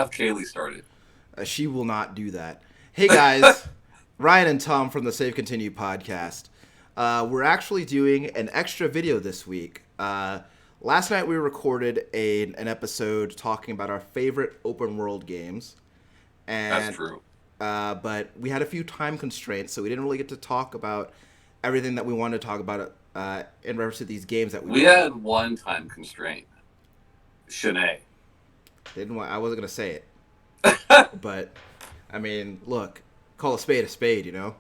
Have Kaylee start it. She will not do that. Hey guys, Ryan and Tom from the Save Continue podcast. We're actually doing an extra video this week. Last night we recorded an episode talking about our favorite open world games, That's and true. but we had a few time constraints, so we didn't really get to talk about everything that we wanted to talk about in reference to these games that we We brought had up. one time constraint. Shanae. Didn't want, I wasn't gonna say it, but I mean, look, call a spade, you know. Yeah.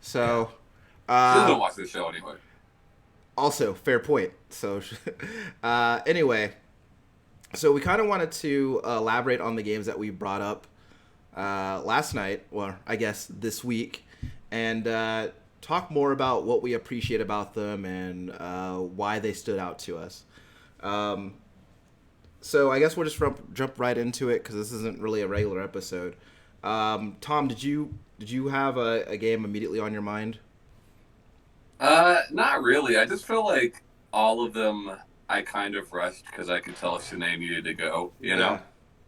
So, She doesn't uh, watch this show anyway. also fair point. So, anyway, so we kind of wanted to elaborate on the games that we brought up last night, or I guess this week, and talk more about what we appreciate about them and why they stood out to us. Um, so I guess we'll just jump right into it because this isn't really a regular episode. Tom, did you have a game immediately on your mind? Not really. I just feel like all of them I kind of rushed because I could tell Shanae needed to go, you Yeah, know?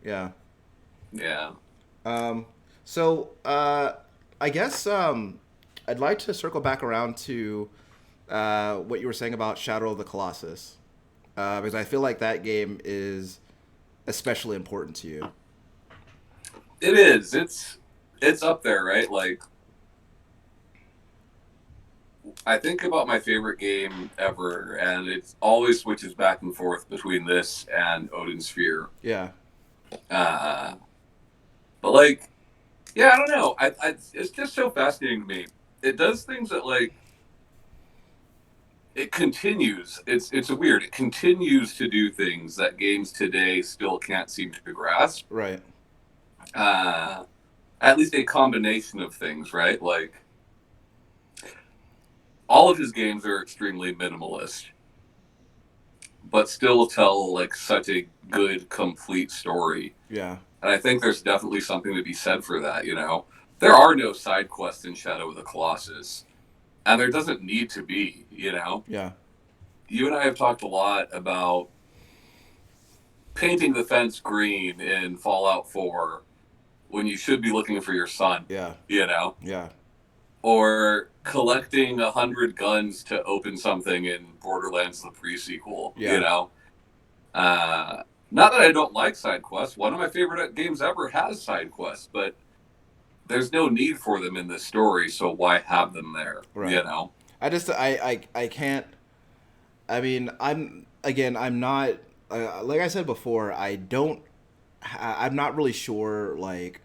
yeah. Yeah. Um, so I guess I'd like to circle back around to what you were saying about Shadow of the Colossus, because I feel like that game is especially important to you. It is. It's up there, right? Like I think about my favorite game ever, and it always switches back and forth between this and Odin Sphere. Yeah, Uh, but like, yeah, I don't know. It's just so fascinating to me. It does things that like it continues. It's a weird. It continues to do things that games today still can't seem to grasp. right. Uh, at least a combination of things, right? Like all of his games are extremely minimalist, but still tell like such a good, complete story. Yeah, And I think there's definitely something to be said for that. There are no side quests in Shadow of the Colossus, and there doesn't need to be. yeah, You and I have talked a lot about painting the fence green in Fallout 4 when you should be looking for your son, yeah, you know, yeah, or collecting 100 guns to open something in Borderlands the pre-sequel, yeah, Uh, not that I don't like side quests. One of my favorite games ever has side quests, but there's no need for them in this story, so why have them there? right. I can't. I mean, I'm not. Like I said before, I'm not really sure like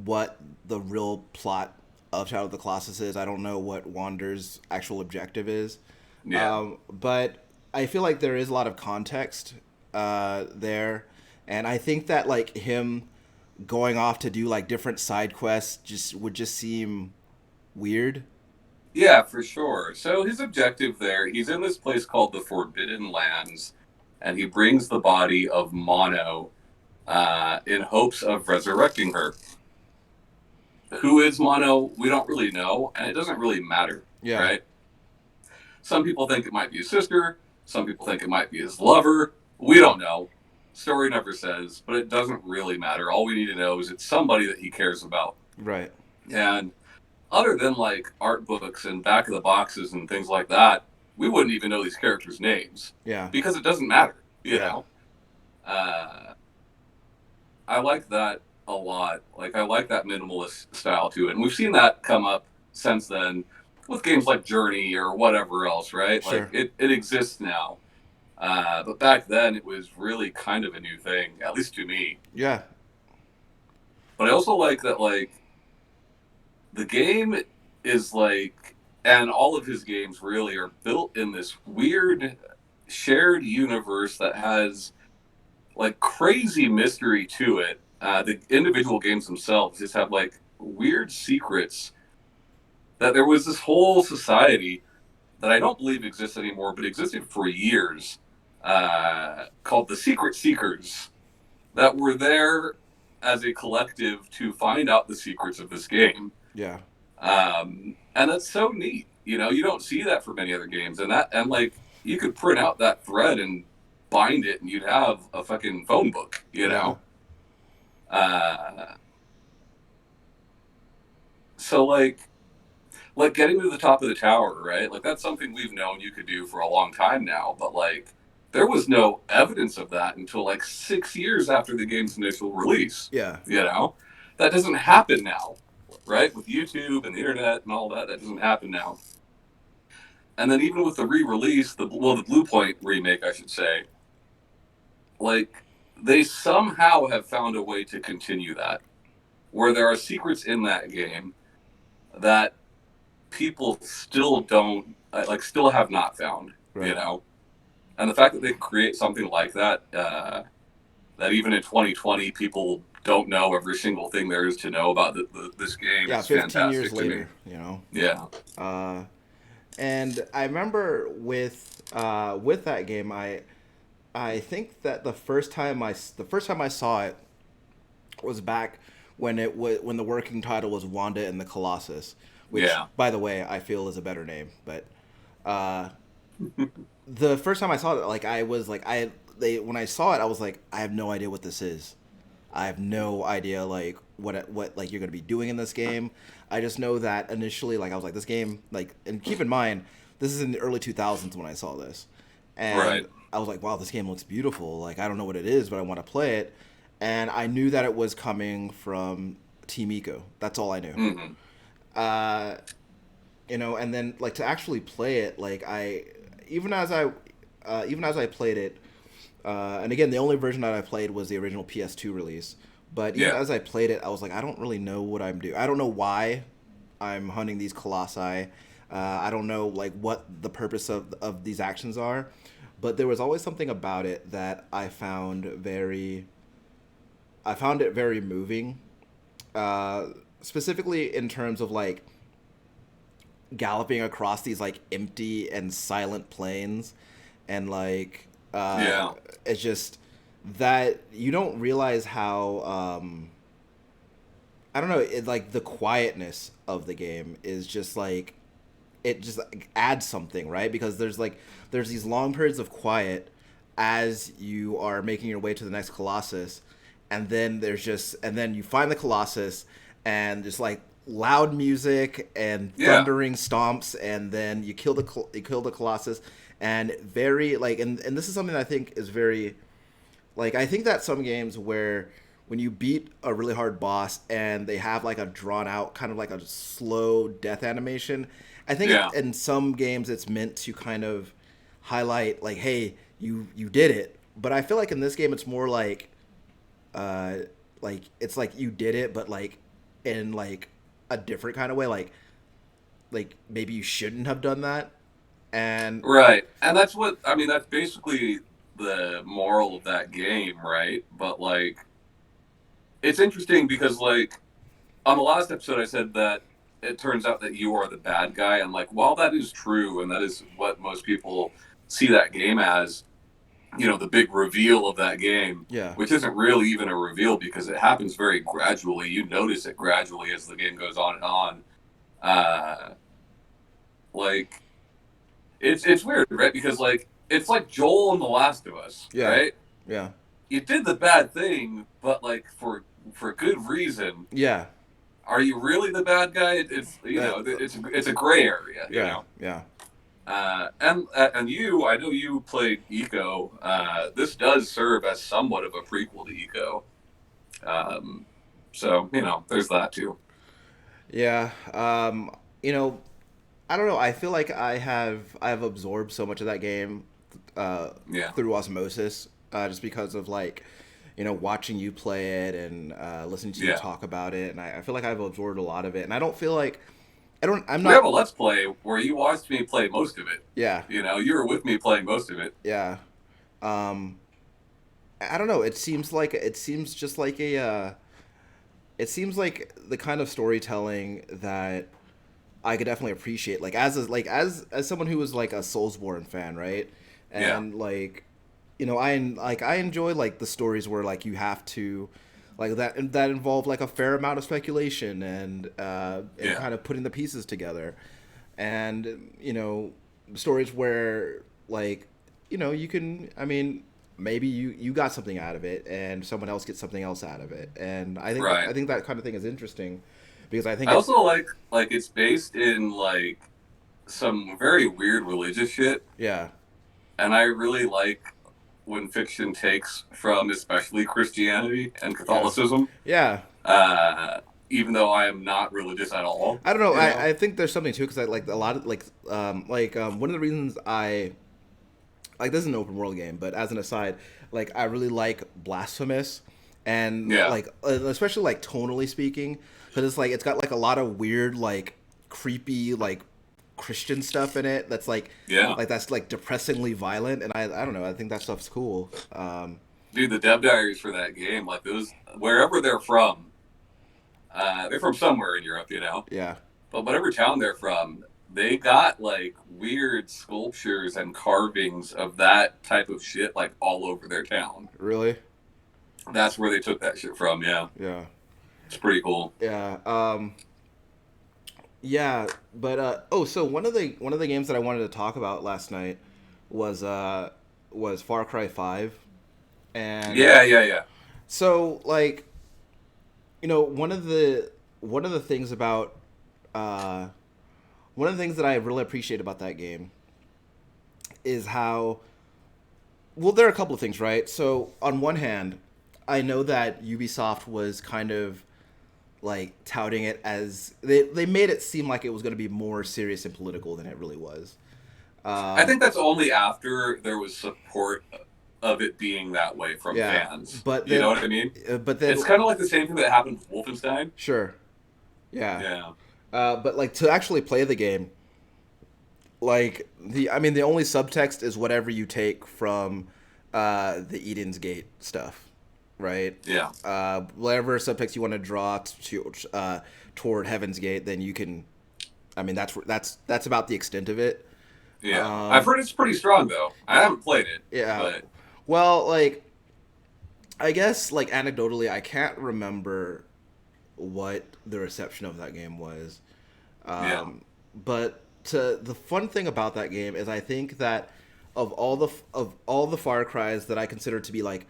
what the real plot of Shadow of the Colossus is. I don't know what Wander's actual objective is, Yeah. but I feel like there is a lot of context there, and I think that like him going off to do like different side quests just seem weird. Yeah, for sure. So his objective there, he's in this place called the Forbidden Lands, and he brings the body of Mono in hopes of resurrecting her. Who is Mono? We don't really know, and it doesn't really matter, Yeah, right? Some people think it might be his sister. Some people think it might be his lover. We don't know. Story never says, but it doesn't really matter. All we need to know is it's somebody that he cares about. right. And other than like art books and back of the boxes and things like that, we wouldn't even know these characters' names Yeah, because it doesn't matter, you yeah, know? Uh, I like that a lot. Like, I like that minimalist style to it. And we've seen that come up since then with games like Journey or whatever else, right? Like, sure. it exists now. But back then, it was really kind of a new thing, at least to me. Yeah, But I also like that, like, the game is like, and all of his games really are built in this weird shared universe that has like crazy mystery to it. The individual games themselves just have like weird secrets that there was this whole society that I don't believe exists anymore, but existed for years, called the Secret Seekers, that were there as a collective to find out the secrets of this game. yeah, And that's so neat. You don't see that for many other games, and like you could print out that thread and bind it, and you'd have a fucking phone book. yeah. Uh, so like getting to the top of the tower, right? Like that's something we've known you could do for a long time now, but like there was no evidence of that until like 6 years after the game's initial release. Yeah. You know, that doesn't happen now, right? With YouTube and the internet and all that, that doesn't happen now. And then even with the re-release, the Blue Point remake, I should say, like they somehow have found a way to continue that, where there are secrets in that game that people still don't like, still have not found, you Right. know. And the fact that they create something like that, that even in 2020 people don't know every single thing there is to know about this game Yeah. is 15 years fantastic to me. later, you know. Yeah, Uh, and I remember with that game, I think that the first time I saw it was back when when the working title was Wanda and the Colossus, which yeah, by the way I feel is a better name. But uh, the first time I saw it, like I was like I they when I saw it, I was like I have no idea what this is. I have no idea like what like you're gonna be doing in this game. I just know that initially, like I was like this game, like, and keep in mind this is in the early 2000s when I saw this, and right. I was like, wow, this game looks beautiful. Like I don't know what it is, but I want to play it, and I knew that it was coming from Team Eco. That's all I knew. Hmm. Uh, and then like to actually play it, like even as I even as I played it, and again, the only version that I played was the original PS2 release. But even Yeah, as I played it, I was like, I don't really know what I'm doing. I don't know why I'm hunting these colossi. I don't know like what the purpose of these actions are. But there was always something about it that I found it very moving. Specifically in terms of like galloping across these like empty and silent plains, and like yeah, it's just that you don't realize how I don't know, like the quietness of the game is just like it just like, adds something, right? Because there's these long periods of quiet as you are making your way to the next colossus, and then you find the colossus, and just like loud music and yeah. thundering stomps, and then you kill the colossus, and very like and this is something that I think is very like I think that some games where when you beat a really hard boss and they have like a drawn out kind of like a slow death animation, I think Yeah, in some games it's meant to kind of highlight like, hey, you did it. But I feel like in this game it's more uh like it's like you did it, but like in like a different kind of way, like maybe you shouldn't have done that. And right. And that's what I mean. That's basically the moral of that game, right? But like, it's interesting because like on the last episode, I said that it turns out that you are the bad guy, and like, while that is true, and that is what most people see that game as, you know, the big reveal of that game, yeah, which isn't really even a reveal because it happens very gradually. You notice it gradually as the game goes on and on. Uh, like it's weird, right? Because like it's like Joel in The Last of Us, yeah, right? yeah, You did the bad thing, but like for good reason. yeah, Are you really the bad guy? It's, you that, know, it's a gray area, you yeah, know. yeah. And you, I know you played Eco. This does serve as somewhat of a prequel to Eco. Um, so you know, there's that too. Yeah. You know, I don't know. I feel like I've absorbed so much of that game uh, Yeah, through osmosis, just because of like, watching you play it and listening to you yeah. talk about it, and I feel like I've absorbed a lot of it, and I don't feel like I don't. I'm We have a not. Let's Play where you watched me play most of it. Yeah. You know, you were with me playing most of it. Yeah. Um, I don't know. It seems just like a. It seems like the kind of storytelling that I could definitely appreciate, like as someone who was like a Soulsborne fan, right? Yeah, And like, I enjoy like the stories where like you have to, like that involve like a fair amount of speculation and yeah, kind of putting the pieces together, and stories where like you can, I mean, maybe you got something out of it, and someone else gets something else out of it, and I Right. think that kind of thing is interesting because I think I it. also like it's based in like some very weird religious shit, Yeah, and I really like when fiction takes from especially Christianity and yeah, Catholicism. yeah. Uh, Even though I am not religious at all, I don't know. you know. I think there's something too because I like a lot of one of the reasons I like this is an open world game, but as an aside, like I really like Blasphemous, and Yeah, like especially like tonally speaking, because it's like it's got like a lot of weird like creepy like Christian stuff in it yeah, that's like depressingly violent, and I don't know, I think that stuff's cool. dude. The dev diaries for that game, like those, wherever they're from somewhere in Europe, you know. Yeah, But whatever town they're from, they got like weird sculptures and carvings of that type of shit like all over their town. really, That's where they took that shit from. Yeah, yeah, it's pretty cool. yeah. Yeah, but oh, so one of the games that I wanted to talk about last night was was Far Cry 5. And Yeah, yeah, yeah, so like, you know, one of the things about uh one of the things that I really appreciate about that game is how well there are a couple of things, right? So on one hand, I know that Ubisoft was kind of like touting it as they made it seem like it was going to be more serious and political than it really was. I Um, think that's only after there was support of it being that way from yeah, fans. but You know then what I mean? but then It's kind of like the same thing that happened with Wolfenstein. sure, yeah, Yeah, but like to actually play the game, like the I mean the only subtext is whatever you take from the Eden's Gate stuff, right? yeah, Whatever subtext you want to draw toward Heaven's Gate, then you can. I mean that's about the extent of it. yeah. I've Um, heard it's pretty strong though. I haven't played it, yeah. but Well, like I guess like anecdotally, I can't remember what the reception of that game was. yeah, But the fun thing about that game is I think that of all the Far Cries that I consider to be like,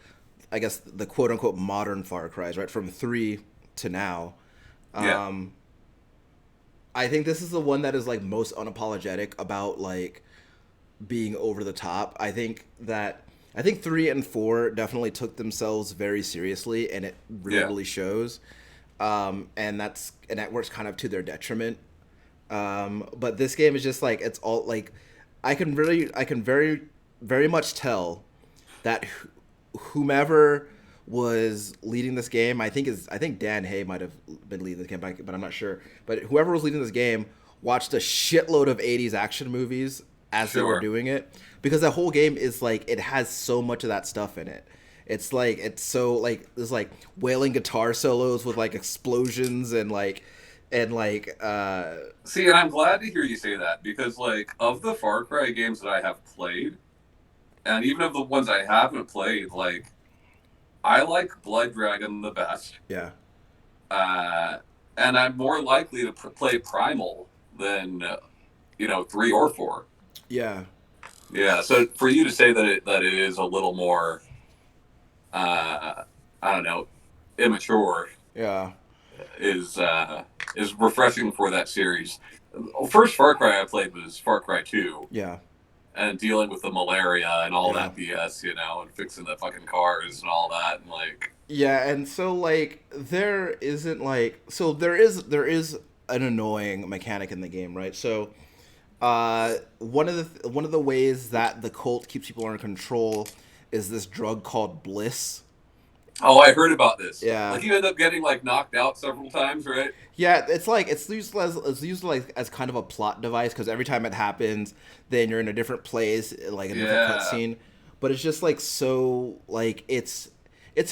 I guess the quote unquote modern Far Cries, right, from 3 to now, yeah, um, I think this is the one that is like most unapologetic about like being over the top. I think 3 and 4 definitely took themselves very seriously, and it really yeah. really shows. And that works kind of to their detriment. But this game is just like it's all like I can very much tell that whomever was leading this game, I think Dan Hay might have been leading this game, but I'm not sure. But whoever was leading this game watched a shitload of 80s action movies as they were Sure. doing it because the whole game is like it has so much of that stuff in it. It's like it's so like there's like wailing guitar solos with like explosions and like See, and I'm glad to hear you say that because, like, of the Far Cry games that I have played, and even of the ones I haven't played, like, I like Blood Dragon the best. yeah. Uh, and I'm more likely to play Primal than, 3 or 4. Yeah. Yeah, so for you to say that it is a little more, uh, I don't know, immature Yeah. is refreshing for that series. First Far Cry I played was Far Cry 2, Yeah. and dealing with the malaria and all Yeah. that BS, and fixing the fucking cars and all that, and like, Yeah, and so like there isn't like so there is an annoying mechanic in the game, right? So one of the ways that the cult keeps people under control is this drug called bliss. oh, I heard about this. Yeah. Like, you end up getting like knocked out several times, right? Yeah, it's like it's used like as kind of a plot device because every time it happens, then you're in a different place, like a different Yeah, cutscene. But it's just like so like it's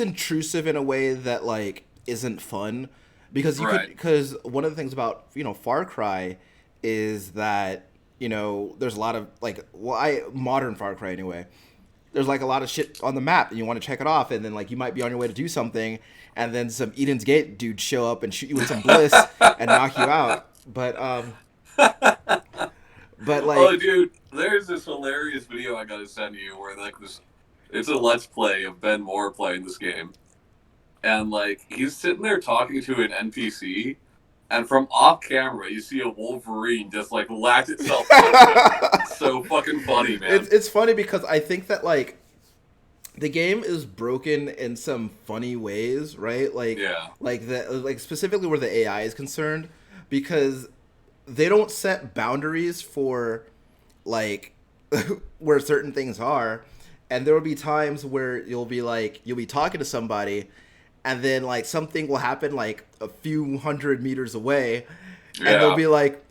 intrusive in a way that like isn't fun because right, because one of the things about Far Cry is that there's a lot of like I modern Far Cry anyway there's like a lot of shit on the map and you want to check it off and then like you might be on your way to do something and then some Eden's Gate dudes show up and shoot you with some bliss and knock you out. But oh, like dude, there's this hilarious video I gotta send you where like this. It's a let's play of Ben Moore playing this game, and like he's sitting there talking to an NPC, and from off camera you see a Wolverine just like latch itself onto him. It's so fucking funny, man. It's funny because I think that like the game is broken in some funny ways, right? Yeah, Like specifically where the AI is concerned, because they don't set boundaries for like where certain things are, and there will be times where you'll be talking to somebody, and then like something will happen like a few hundred meters away, and they'll yeah. be like,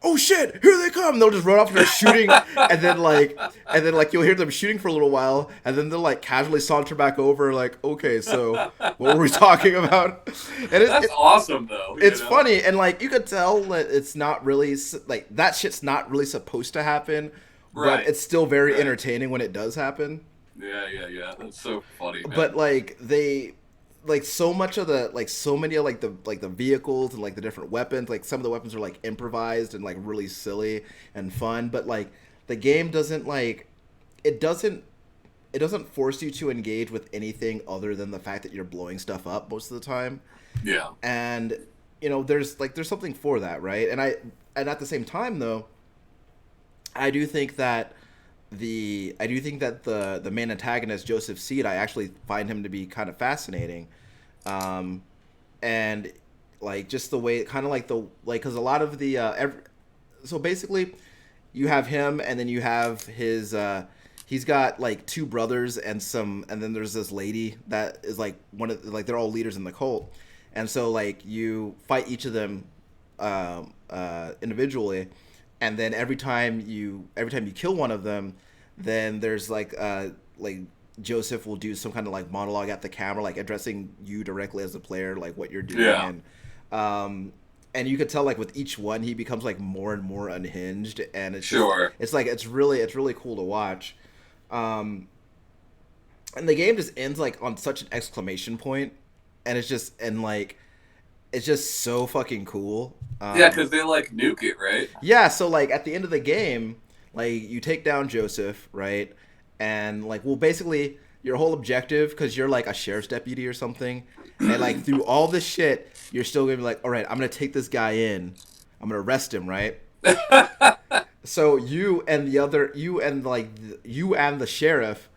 oh shit, here they come. They'll just run off and they're shooting, and then like you'll hear them shooting for a little while, and then they'll like casually saunter back over, like, okay, so what were we talking about? And That's awesome though. it's funny, and like you could tell that it's not really like that shit's not really supposed to happen, but Right, it's still very right. entertaining when it does happen. Yeah, yeah, yeah. That's so funny, But man. like they like so much of the like so many of like the vehicles and like the different weapons, like some of the weapons are like improvised and like really silly and fun, but like the game doesn't like it doesn't it doesn't force you to engage with anything other than the fact that you're blowing stuff up most of the time. Yeah, And there's something for that, right? And at the same time though, I do think that the main antagonist, Joseph Seed, I actually find him to be kind of fascinating. um and like just the way, kind of like the like, because a lot of the so basically you have him, and then you have his he's got like two brothers and some, and then there's this lady that is like one of like, they're all leaders in the cult. And so like you fight each of them individually, and then every time you kill one of them, then there's like Joseph will do some kind of like monologue at the camera, like addressing you directly as a player, like what you're doing. yeah. Um and you could tell like with each one he becomes like more and more unhinged, and Sure. it's really cool to watch. um and the game just ends like on such an exclamation point, and it's just so fucking cool. Yeah, because they like nuke it, right? Yeah, so like at the end of the game, like you take down Joseph, right? And like, well, basically your whole objective, because you're like a sheriff's deputy or something, and like through all this shit, you're still gonna be like, all right, I'm gonna take this guy in, I'm gonna arrest him, right? So you and the sheriff,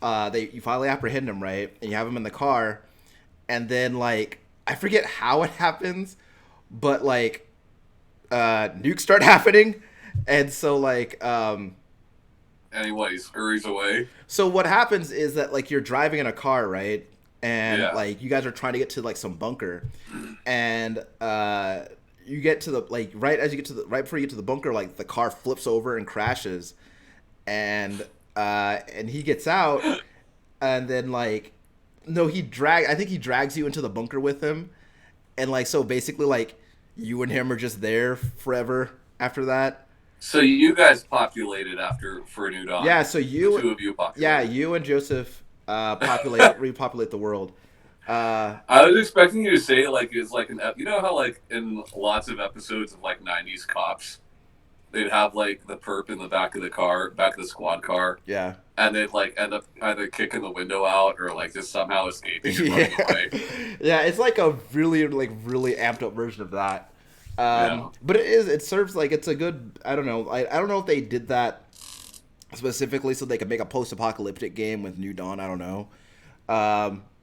they you finally apprehend him, right? And you have him in the car, and then like I forget how it happens, but like nukes start happening, and so Anyway, he scurries away. so what happens is that like you're driving in a car, right? And Yeah. like you guys are trying to get to like some bunker, and you get to the like right as you get to the right before you get to the bunker, like the car flips over and crashes, and he gets out, and then like no, I think he drags you into the bunker with him, and like so basically like you and him are just there forever after that. So you guys populated after for New Dawn. Yeah, so The two of you populated. you and Joseph populate repopulate the world. Uh, I was expecting you to say like it's like you know how like in lots of episodes of like '90s cops they'd have like the perp in the back of the car, back of the squad car, yeah, and they'd like end up either kicking the window out or like just somehow escaping and yeah, running away. yeah. It's like a really amped up version of that. Yeah. But it serves like it's a good. I don't know. I don't know if they did that specifically so they could make a post apocalyptic game with New Dawn. I don't know.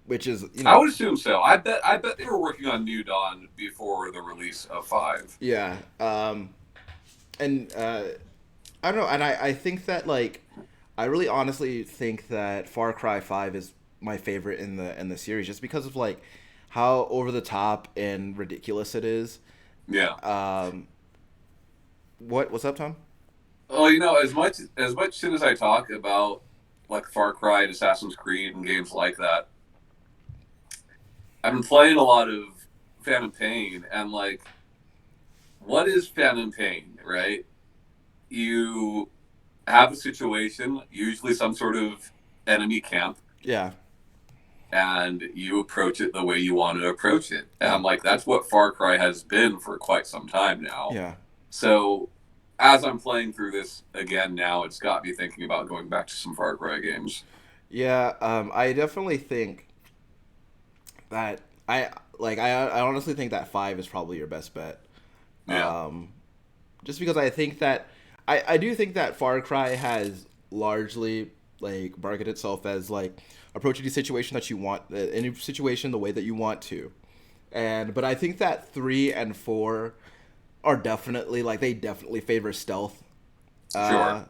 Which is I would assume so. I bet they were working on New Dawn before the release of five. yeah. And I don't know, and I think that like I really honestly think that Far Cry 5 is my favorite in the series, just because of like how over the top and ridiculous it is. Yeah. Um, what's up, Tom? Well, as much soon as I talk about like Far Cry and Assassin's Creed and games like that, I've been playing a lot of Phantom Pain, and like, what is Phantom Pain, right? You have a situation, usually some sort of enemy camp, Yeah, and you approach it the way you want to approach it. And yeah, I'm like, that's what Far Cry has been for quite some time now. yeah, So as I'm playing through this again now, it's got me thinking about going back to some Far Cry games. Yeah, I definitely think that I honestly think that 5 is probably your best bet. Yeah, Just because I think that I do think that Far Cry has largely like marketed itself as like approach any situation that you want, any situation the way that you want to. And but I think that 3 and 4 are definitely like they definitely favor stealth. sure. Uh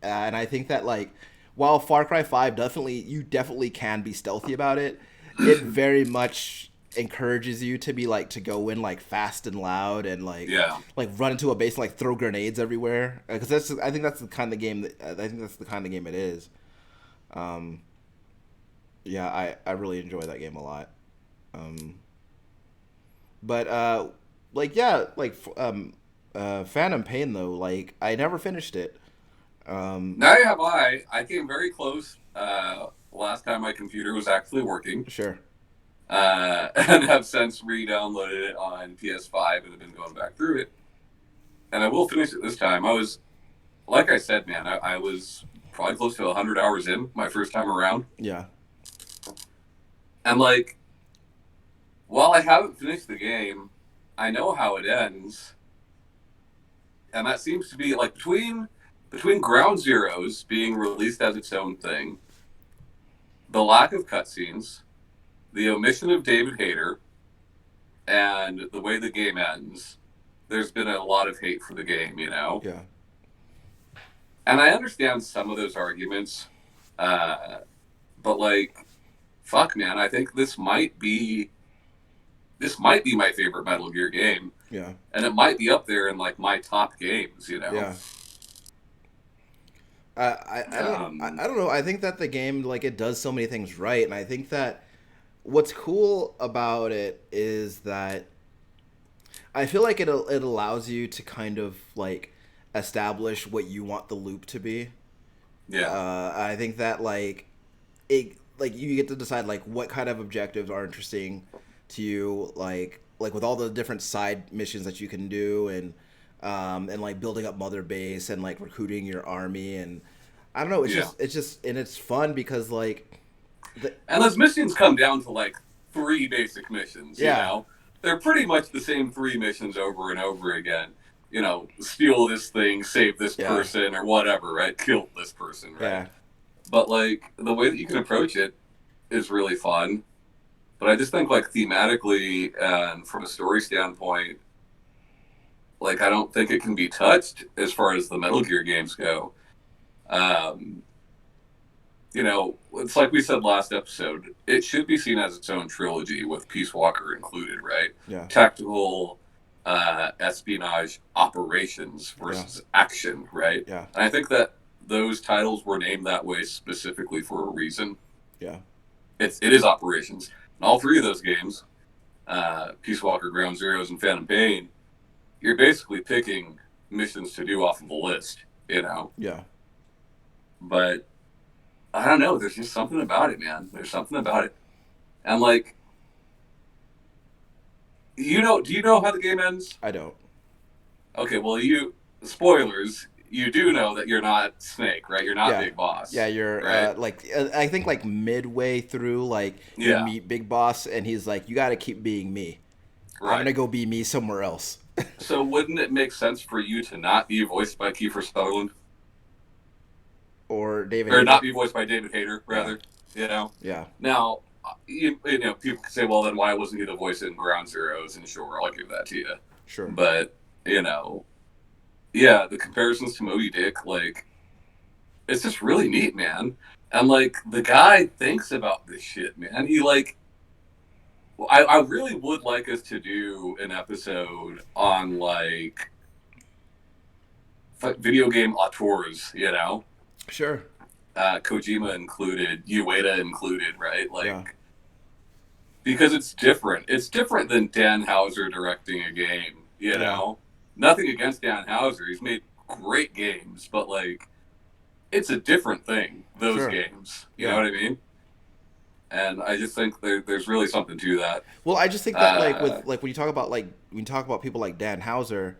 and I think that like while Far Cry 5 definitely you definitely can be stealthy about it, it very much encourages you to be like to go in like fast and loud and Yeah. like run into a base and like throw grenades everywhere because that's I think that's the kind of game that I think that's the kind of game it is. Um, yeah, I really enjoy that game a lot. Um, but like yeah, like Phantom Pain though, like I never finished it. Um, Now have I. I came very close last time my computer was actually working, sure. and have since re-downloaded it on PS5 and have been going back through it. And I will finish it this time. I was, like I said, man, I was probably close to 100 hours in my first time around, Yeah. and like while I haven't finished the game, I know how it ends, and that seems to be like between Ground Zeroes being released as its own thing, the lack of cutscenes, the omission of David Hayter, and the way the game ends, there's been a lot of hate for the game, you know? Yeah. And I understand some of those arguments, uh, but like, fuck, man, I think this might be my favorite Metal Gear game, Yeah. and it might be up there in like my top games, you know? Yeah. I don't Um, I don't know. I think that the game like it does so many things right, and I think that what's cool about it is that I feel like it allows you to kind of like establish what you want the loop to be. yeah, I think that it like you get to decide like what kind of objectives are interesting to you, like with all the different side missions that you can do, and like building up Mother Base and like recruiting your army, and I don't know. yeah. It's just and it's fun because like the, And those missions come down to like three basic missions, you yeah, know? They're pretty much the same three missions over and over again. You know, steal this thing, save this yeah, person, or whatever, right? Kill this person, right? yeah, But like the way that you can approach it is really fun. But I just think like thematically and from a story standpoint, like I don't think it can be touched as far as the Metal Gear games go. Um, you know, it's like we said last episode, it should be seen as its own trilogy with Peace Walker included, right? yeah, Tactical espionage operations yeah, versus action, right? yeah, And I think that those titles were named that way specifically for a reason. yeah, It is operations. And all three of those games, Peace Walker, Ground Zeroes, and Phantom Pain, you're basically picking missions to do off of a list, you know? yeah. But I don't know. There's just something about it, man. There's something about it. And like, do you know how the game ends? I don't. Okay, well, spoilers. You do know that you're not Snake, right? You're not Yeah. Big Boss, Yeah, you're right? I think like midway through like you Yeah, meet Big Boss and he's like you got to keep being me. I'm going right. to go be me somewhere else. So wouldn't it make sense for you to not be voiced by Kiefer Sutherland, Or David or Hayter. not be voiced by David Hayter, Yeah. rather? You know. Yeah. Now, you know, people can say, well, then why wasn't he the voice in Ground Zeroes? And sure, I'll give that to you. Sure. But you know, yeah, the comparisons to Moby Dick, like, it's just really neat, man. And like the guy thinks about this shit, man. He like, I really would like us to do an episode on like video game auteurs, you know, Sure. Kojima included, Ueda included, right? Yeah. Like, because it's different. It's different than Dan Houser directing a game, you Yeah. know. Nothing against Dan Houser; he's made great games, but like, it's a different thing. Those Sure. games, you know Yeah. what I mean? And I just think there's really something to that. Well, I just think that like with like when you talk about people like Dan Hauser,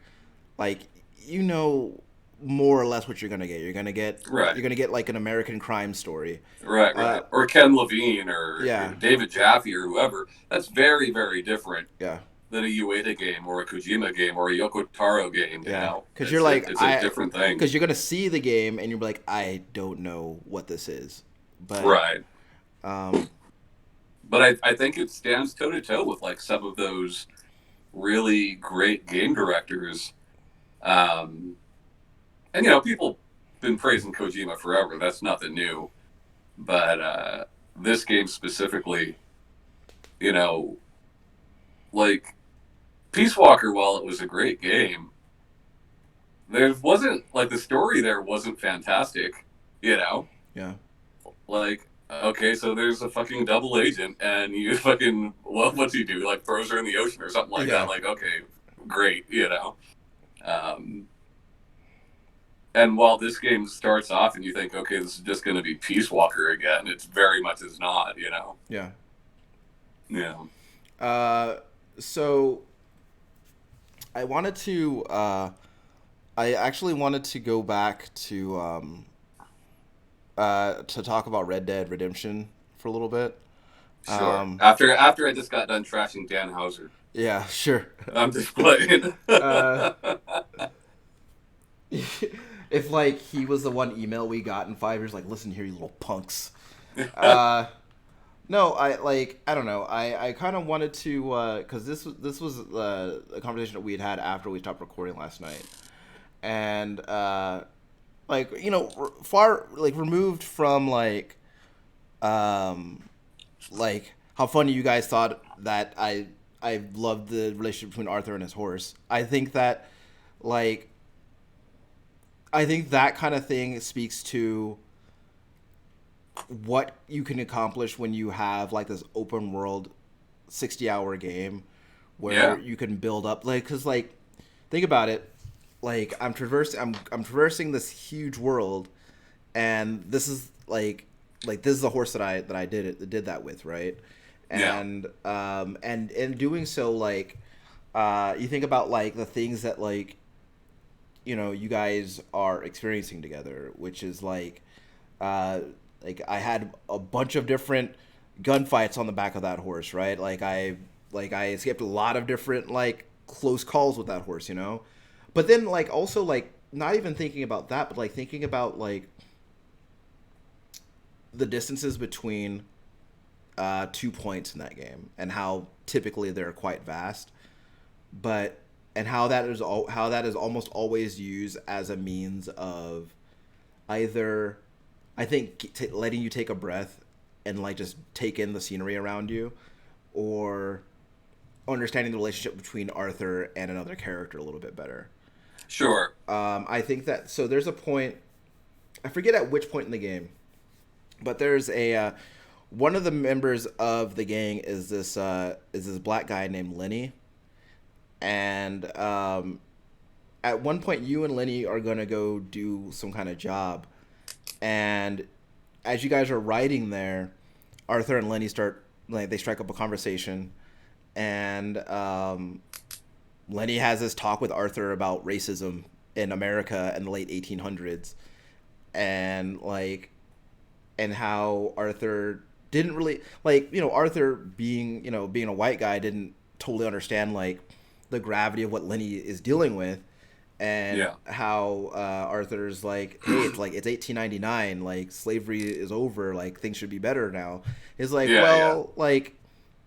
like you know more or less what you're gonna get. Right. You're gonna get like an American crime story. Right, Uh, right. Or Ken Levine or yeah, David Jaffe or whoever. That's very, very different yeah, than a Ueda game or a Kojima game or a Yoko Taro game. You yeah. know, Because you're like it's a different thing. because you're gonna see the game and you're like, I don't know what this is, but Right. um, But I think it stands toe to toe with like some of those really great game directors. Um, and people been praising Kojima forever. That's nothing new. But this game specifically, you know, like Peace Walker, while it was a great game, there wasn't like the story there wasn't fantastic. You know, yeah, like okay, so there's a fucking double agent, and you fucking what's he do? Like throws her in the ocean or something like that. yeah. Like okay, great. Um, and while this game starts off and you think, okay, this is just going to be Peace Walker again, it's very much is not. Yeah. Yeah. Uh, so I wanted to. I actually wanted to go back to talk about Red Dead Redemption for a little bit. Sure. Um, After I just got done trashing Dan Hauser, yeah, sure. I'm just playing. uh, if like he was the one email we got in 5 years, like, listen here, you little punks. Uh, no, I don't know. I kind of wanted to because this was a conversation that we had after we stopped recording last night, and like far like removed from um like how funny you guys thought that I loved the relationship between Arthur and his horse. Like I think that kind of thing speaks to what you can accomplish when you have like this open world 60-hour game where Yeah. you can build up like cuz like think about it, like I'm traversing this huge world, and this is like this is the horse that I did that with, right? Yeah. And in doing so, like you think about like the things that you guys are experiencing together, which is uh like I had a bunch of different gunfights on the back of that horse, right? Like I escaped a lot of different like close calls with that horse, you know. But then like also like not even thinking about that, but like thinking about like the distances between 2 points in that game and how typically they're quite vast, but and how that is almost always used as a means of either I think letting you take a breath and like just take in the scenery around you, or understanding the relationship between Arthur and another character a little bit better. Sure. I think that so there's a point, I forget at which point in the game, but there's a one of the members of the gang is this black guy named Lenny, and at one point you and Lenny are gonna go do some kind of job, and as you guys are riding there, Arthur and Lenny start like they strike up a conversation, and Lenny has this talk with Arthur about racism in America in the late 1800s, and and how Arthur didn't really Arthur being a white guy didn't totally understand like the gravity of what Lenny is dealing with, and Yeah. how Arthur's like, hey, it's 1899, like slavery is over, like things should be better now. Is like, Yeah. well, like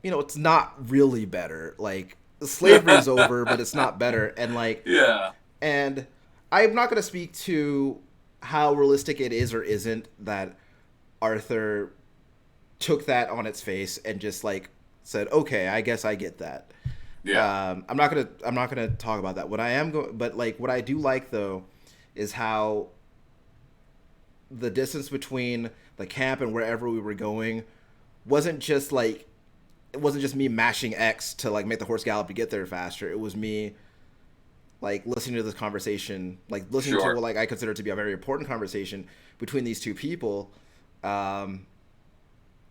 it's not really better. Like slavery is Yeah. over, but it's not better. Yeah. And I'm not gonna speak to how realistic it is or isn't that Arthur took that on its face and just like said, okay, I guess I get that. Yeah. I'm not gonna talk about that. What I am going, but like what I do like though, is how the distance between the camp and wherever we were going wasn't just like it wasn't just me mashing X to like make the horse gallop to get there faster. It was me like listening to this conversation, like listening to Sure. what like I consider to be a very important conversation between these two people, um,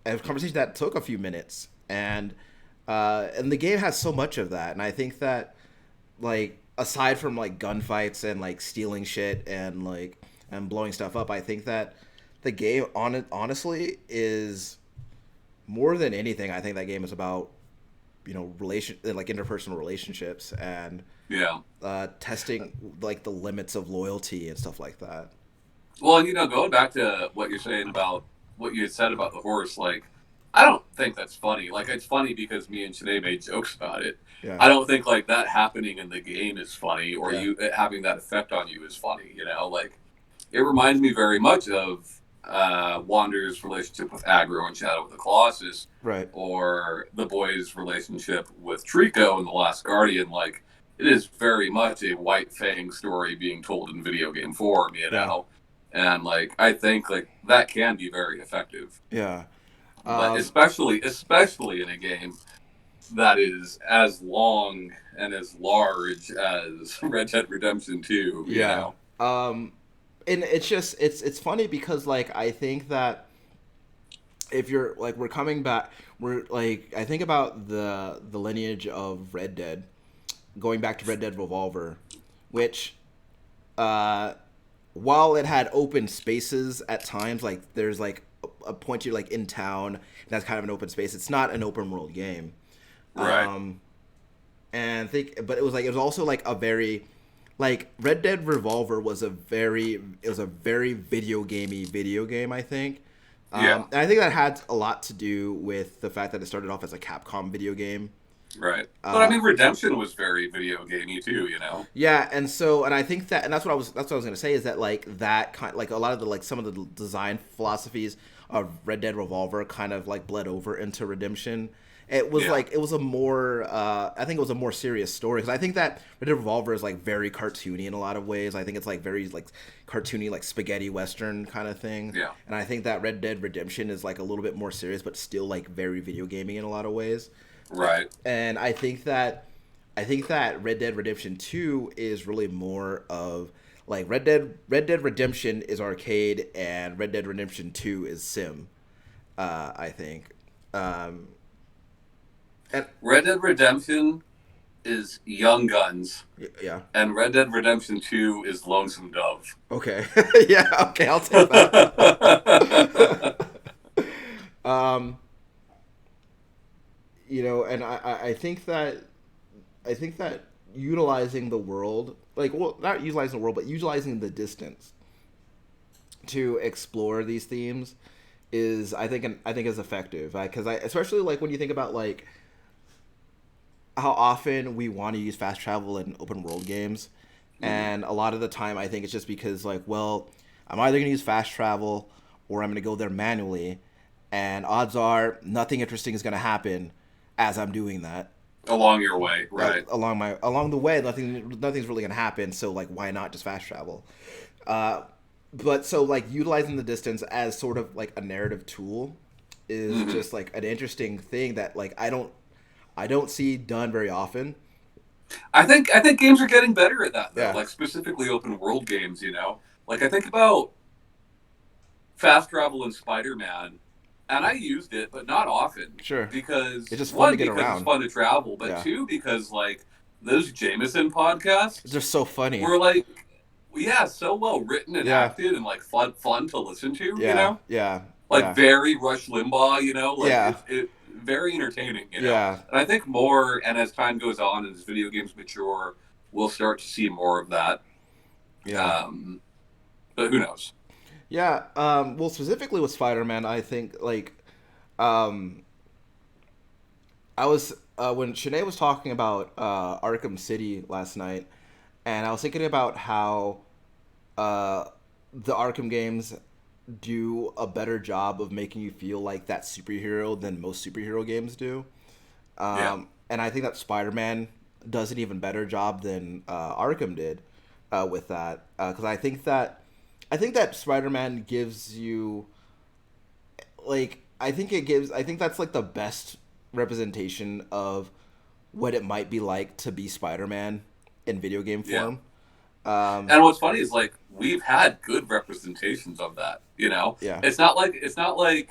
a conversation that took a few minutes, and the game has so much of that, and I think that like aside from like gunfights and like stealing shit and like and blowing stuff up, I think that the game on it honestly is more than anything. I think that game is about like interpersonal relationships and Yeah. testing like the limits of loyalty and stuff like that. Well, going back to what you're saying about what you had said about the horse, like, I don't think that's funny. Like, it's funny because me and Sinead made jokes about it. Yeah, I don't think like that happening in the game is funny, or yeah, you having that effect on you is funny. Like it reminds me very much of Wander's relationship with Agro and Shadow of the Colossus, right. or the boy's relationship with Trico in The Last Guardian. Like, it is very much a White Fang story being told in video game form, Yeah, and like I think like that can be very effective, yeah. but Um, especially in a game that is as long and as large as Red Dead Redemption 2, yeah. And it's just it's funny because like I think that if you're like we're coming back, we're like I think about the lineage of Red Dead, going back to Red Dead Revolver, which uh while it had open spaces at times, like there's like a point you're like in town that's kind of an open space. It's not an open world game. Right. Um and think but it was also like a very like Red Dead Revolver was a very video gamey video game, I think. Yeah. And I think that had a lot to do with the fact that it started off as a Capcom video game. Right. But I Uh, mean, Redemption was very video gamey too. yeah, and I think that, and that's what I was gonna say is that like that kind like a lot of the like some of the design philosophies of Red Dead Revolver kind of like bled over into Redemption. It was Yeah. like it was a more I think it was a more serious story because I think that Red Dead Revolver is like very cartoony in a lot of ways. I think it's like very like cartoony like spaghetti western kind of thing, Yeah. and I think that Red Dead Redemption is like a little bit more serious but still like very video gaming in a lot of ways. Right. And I think that Red Dead Redemption 2 is really more of like Red Dead Redemption is arcade and Red Dead Redemption 2 is sim. I think. Um, and Red Dead Redemption is Young Guns, yeah. and Red Dead Redemption 2 is Lonesome Dove. Okay. Yeah, okay, I'll take that. um, and I think that utilizing the world, like, well, not utilizing the world, but utilizing the distance to explore these themes is I think is effective because I especially like when you think about like how often we want to use fast travel in open world games, Mhm. and a lot of the time I think it's just because like, well, I'm either gonna use fast travel or I'm gonna go there manually, and odds are nothing interesting is gonna happen as I'm doing that. Along your way, right? Along the way, nothing's really gonna happen. So like, why not just fast travel? Uh, but so like utilizing the distance as sort of like a narrative tool is Hmm. just like an interesting thing that like I don't see done very often. I think games are getting better at that though. Yeah, Like specifically open world games. Like I think about fast travel in Spider-Man, and I used it, but not often sure. It's because just fun to one, get because it's around. fun to travel, but Yeah, two, because like those Jameson it's podcasts just so funny. were like, yeah, so well written and Yeah, acted and like fun to listen to. yeah, yeah, Like yeah, very Rush Limbaugh. Like yeah, it very entertaining. yeah, And I think more, and as time goes on and as video games mature, we'll start to see more of that. yeah. Um, but who knows? Yeah. Well, specifically with Spider-Man, I think like um, I was when Shanae was talking about Arkham City last night, and I was thinking about how uh, the Arkham games do a better job of making you feel like that superhero than most superhero games do. Yeah. And I think that Spider-Man does an even better job than Arkham did with that, because I think that Spider-Man gives you like I think that's like the best representation of what it might be like to be Spider-Man in video game Yeah. form. Um, And what's funny is like we've had good representations of that. yeah, It's not like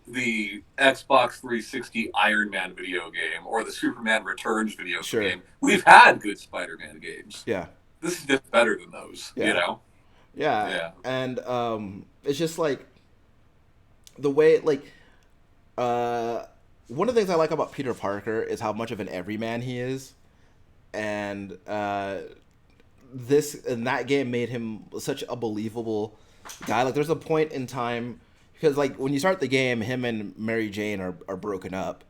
the Xbox 360 Iron Man video game or the Superman Returns video Sure. game. We've had good Spider-Man games. Yeah. This is just better than those, Yeah. Yeah. Yeah. And it's just like the way like uh one of the things I like about Peter Parker is how much of an everyman he is, and this and that game made him such a believable guy. Like, there's a point in time because like when you start the game, him and Mary Jane are broken up,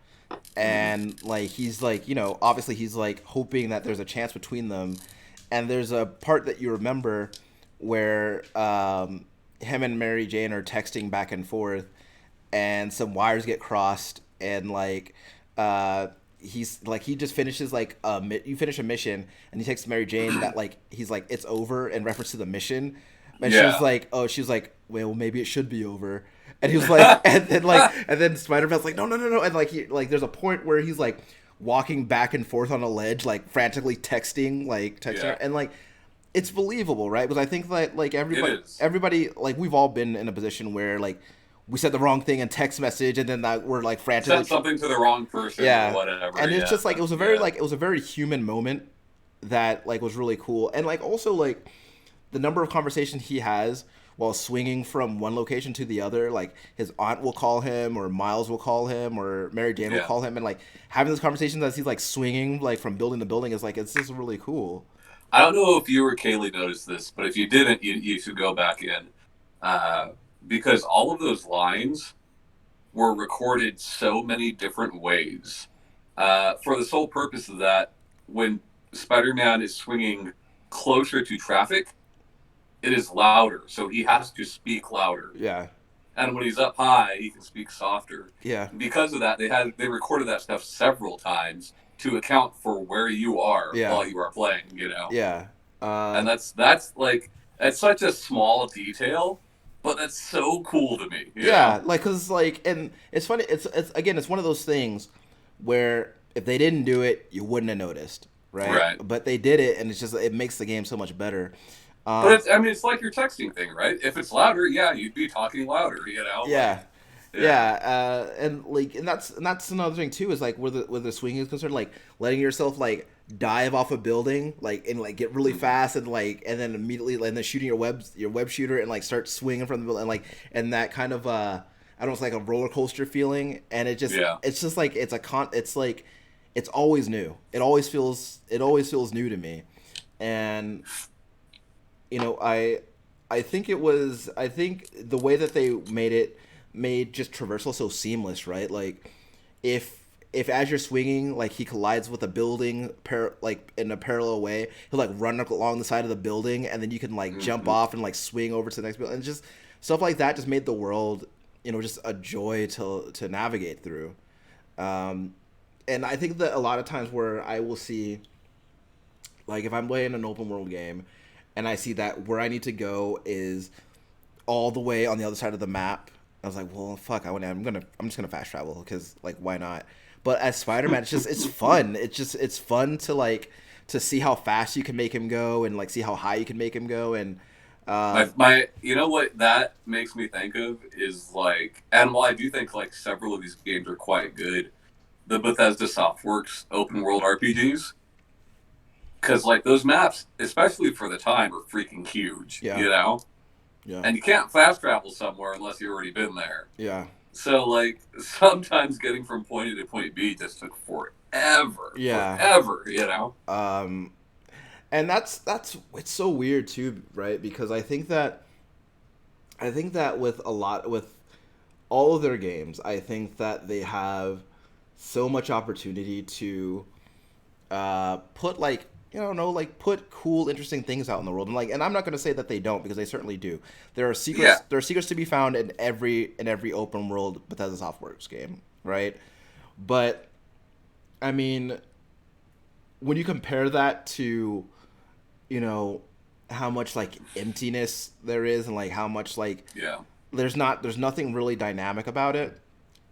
and like he's like obviously he's like hoping that there's a chance between them, and there's a part that you remember where him and Mary Jane are texting back and forth, and some wires get crossed, and like he's like he just finishes like you finish a mission, and he texts Mary Jane that like he's like it's over in reference to the mission, and Yeah. she's like, well, maybe it should be over. And he was like, and then Spider-Man's like, no, no, no, no, and like there's a point where he's like walking back and forth on a ledge, like frantically texting her, Yeah. and like it's believable, right? Because I think that like It is. everybody, like we've all been in a position where like we said the wrong thing in text message, and then that we're like frantically, Sent something to the wrong person or yeah. whatever. And it's Yeah. just like Yeah. it was a very human moment that like was really cool, and like also like the number of conversations he has while swinging from one location to the other. Like his aunt will call him, or Miles will call him, or Mary Jane will Yeah. call him, and like having those conversations as he's like swinging like from building to building is like it's just really cool. I don't know if you or Kaylee noticed this, but if you didn't, you should go back in. Uh, because all of those lines were recorded so many different ways. For the sole purpose of that, when Spider Man is swinging closer to traffic, it is louder. So he has to speak louder. Yeah, And when he's up high, he can speak softer. yeah, And because of that, they recorded that stuff several times to account for where you are yeah, while you are playing. yeah. And that's like it's such a small detail, but that's so cool to me. Yeah, like cause like, and it's funny. It's again, it's one of those things where if they didn't do it, you wouldn't have noticed, right? Right. But they did it, and it's just it makes the game so much better. But Um, it's like your texting thing, right? If it's louder, yeah, you'd be talking louder. Like yeah, yeah, yeah, and like, and that's another thing too is like where the swing is concerned, like letting yourself like dive off a building, like and like get really fast and like and then immediately and then shooting your web shooter and like start swinging from the building and like and that kind of I don't know, it's like a roller coaster feeling, and yeah, it's just like it's like it's always new. It always feels new to me, and I think I think the way that they made just traversal so seamless, right? Like if as you're swinging, like he collides with a building like in a parallel way, he'll like run along the side of the building, and then you can like jump hmm off and like swing over to the next building, and just stuff like that just made the world just a joy to navigate through. Um, and I think that a lot of times where I will see, like if I'm playing an open world game and I see that where I need to go is all the way on the other side of the map, I was like, well, fuck, I'm just gonna fast travel because like why not? But as Spider Man, it's fun. It's fun to like to see how fast you can make him go and like see how high you can make him go, and uh, my you know what that makes me think of is like, and while I do think like several of these games are quite good, the Bethesda Softworks open world RPGs, because like those maps, especially for the time, are freaking huge. yeah, yeah, And you can't fast travel somewhere unless you've already been there. yeah, So like sometimes getting from point A to point B just took forever, yeah. forever. Um, and that's it's so weird too, right? Because I think that with all of their games, I think that they have so much opportunity to put like no like put cool interesting things out in the world, and I'm not going to say that they don't, because they certainly do. Yeah, There are secrets to be found in every open world Bethesda Softworks game, right? But I mean, when you compare that to you know how much like emptiness there is, and like how much like yeah. there's nothing really dynamic about it,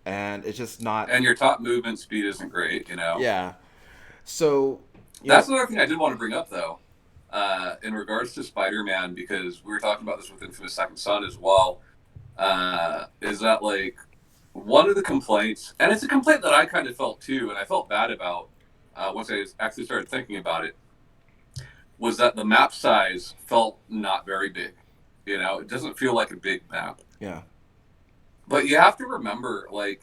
and it's just not. And your top movement speed isn't great. Yeah, so That's another thing I did want to bring up though, in regards to Spider-Man, because we were talking about this with Infamous Second Son as well. is that like one of the complaints, and it's a complaint that I kind of felt too, and I felt bad about once I actually started thinking about it, was that the map size felt not very big. You know, it doesn't feel like a big map. Yeah. But you have to remember, like,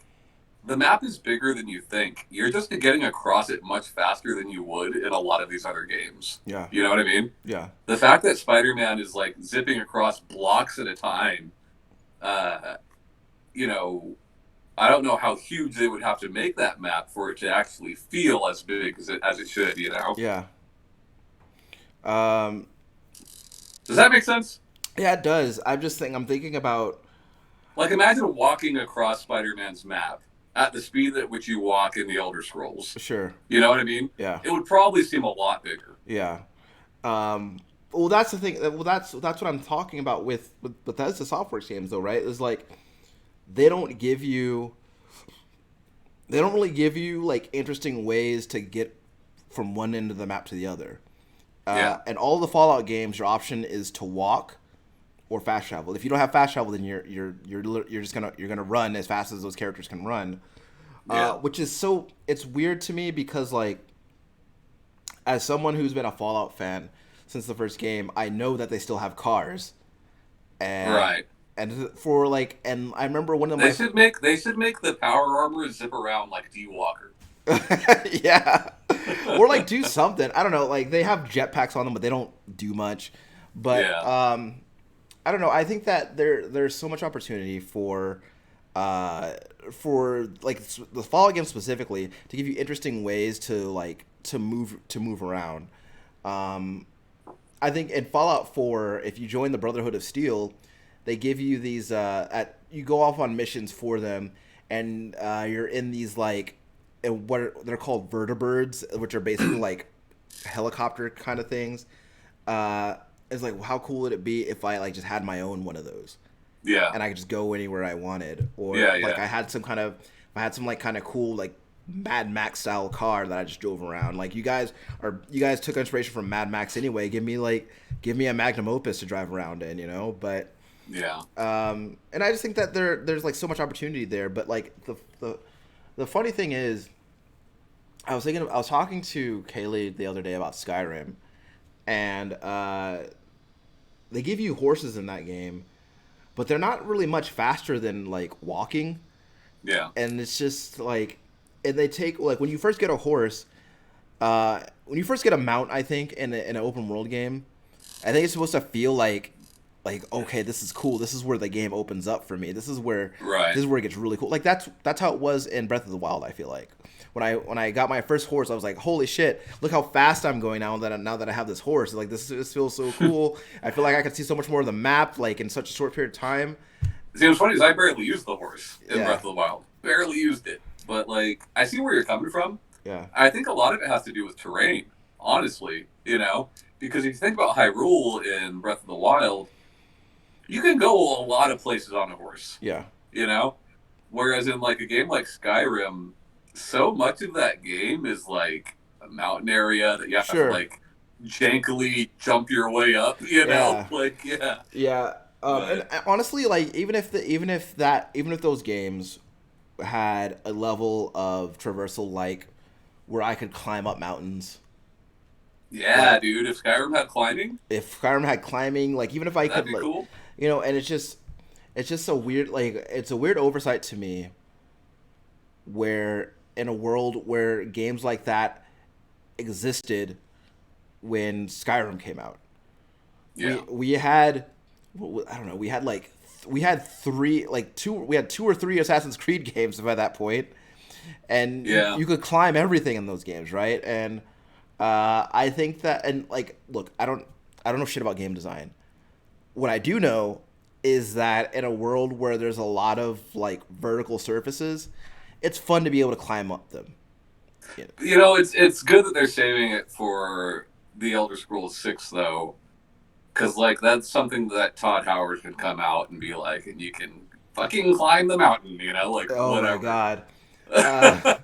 the map is bigger than you think. You're just getting across it much faster than you would in a lot of these other games. Yeah. You know what I mean? Yeah. The fact that Spider-Man is like zipping across blocks at a time, uh, you know, I don't know how huge they would have to make that map for it to actually feel as big as it should. You know? Yeah. Um, Does that make sense? yeah, it does. I'm thinking about, Like, imagine walking across Spider-Man's map at the speed at which you walk in the Elder Scrolls. sure. You know what I mean? Yeah. It would probably seem a lot bigger. Yeah. Um, well, that's the thing. Well, that's what I'm talking about with Bethesda software games, though, right? It's like they don't give you, they don't really give you like interesting ways to get from one end of the map to the other. Yeah. And all the Fallout games, your option is to walk or fast travel. If you don't have fast travel, then you're just gonna run as fast as those characters can run. Yeah. Which is so it's weird to me because like as someone who's been a Fallout fan since the first game, I know that they still have cars, and Right. for like, and I remember one of They my should make they should make the power armor zip around like D Walker. yeah, or like do something. I don't know. Like they have jetpacks on them, but they don't do much. But Yeah. I don't know. I think that there's so much opportunity for like the Fallout game specifically to give you interesting ways to like to move around. Um, I think in Fallout 4, if you join the Brotherhood of Steel, they give you these you go off on missions for them, and you're in these like they're called vertibirds, which are basically like helicopter kind of things. It's like how cool would it be if I like just had my own one of those Yeah. and I could just go anywhere I wanted, or Yeah. like Yeah. I had some like kind of cool like Mad Max style car that I just drove around. Like you guys took inspiration from Mad Max anyway. Give me a Magnum Opus to drive around in, you know. But Yeah. and I just think that there's like so much opportunity there. But like the funny thing is, I was talking to Kaylee the other day about Skyrim, and they give you horses in that game, but they're not really much faster than like walking, Yeah. and it's just like, and they take like when you first get a horse, when you first get a mount, I think in an open world game, I think it's supposed to feel like okay, this is cool. This is where the game opens up for me. Right. This is where it gets really cool. Like that's how it was in Breath of the Wild. I feel like when I got my first horse, I was like, holy shit, look how fast I'm going now that I have this horse. Like this feels so cool. I feel like I can see so much more of the map like in such a short period of time. See, what's funny is I barely used the horse in Yeah, Breath of the Wild. Barely used it. But like, I see where you're coming from. yeah, I think a lot of it has to do with terrain, honestly. You know, because if you think about Hyrule in Breath of the Wild, you can go a lot of places on a horse. yeah. You know, whereas in like a game like Skyrim, so much of that game is like a mountain area that you have to Sure. like jankily jump your way up. You know, Yeah. like yeah, Yeah. And but honestly, like even if those games had a level of traversal like where I could climb up mountains, yeah, like dude. If Skyrim had climbing, if Skyrim had climbing, like even if I that'd could be like, cool. you know, and it's just so weird. Like it's a weird oversight to me where in a world where games like that existed when Skyrim came out, Yeah, we had I don't know, we had we had two or three Assassin's Creed games by that point, and yeah. you could climb everything in those games, right? And I think that, and like, look, I don't know shit about game design. What I do know is that in a world where there's a lot of like vertical surfaces, it's fun to be able to climb up them. Yeah. You know, it's good that they're saving it for the Elder Scrolls 6 though, because like that's something that Todd Howard can come out and be like, and you can fucking climb the mountain. You know, like Oh my whatever. god. Uh,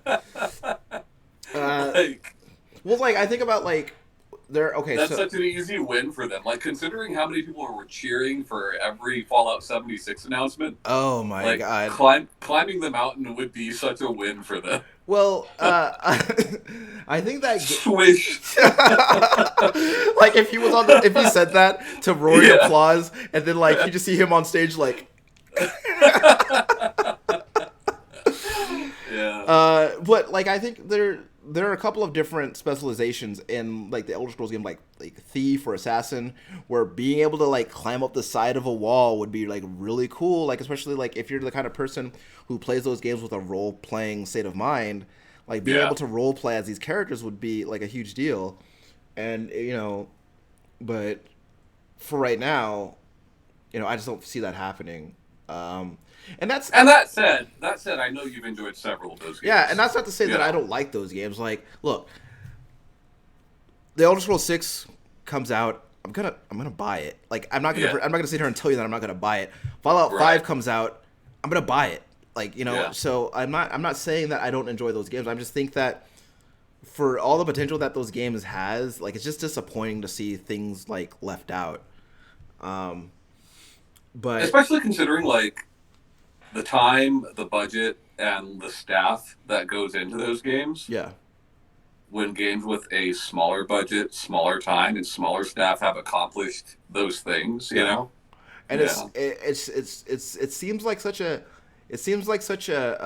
uh, Like well, like I think about like they're okay. That's So such an easy win for them. Like considering how many people were cheering for every Fallout 76 announcement, oh my like god. climbing the mountain would be such a win for them. Well, I think that Swish. like if he was on the if he said that to roaring Yeah. applause and then like you just see him on stage like Yeah. but like I think there are a couple of different specializations in like the Elder Scrolls game, like thief or assassin, where being able to like climb up the side of a wall would be like really cool. Like especially like if you're the kind of person who plays those games with a role playing state of mind, like being Yeah. able to role play as these characters would be like a huge deal. And but for right now, I just don't see that happening. Um, and that's And that said, I know you've enjoyed several of those Yeah, and games. that's not to say that I don't like those games. Like, look, the Elder Scrolls 6 comes out. I'm gonna buy it. Like, Yeah. I'm not gonna sit here and tell you that I'm not gonna buy it. Fallout Right. 5 comes out. I'm gonna buy it. Like, Yeah. so I'm not saying that I don't enjoy those games. I just think that for all the potential that those games has, like, it's just disappointing to see things like left out. Um, but Especially considering like the time, the budget, and the staff that goes into those games. yeah, When games with a smaller budget, smaller time, and smaller staff have accomplished those things, you yeah. know? And Yeah. it seems like such a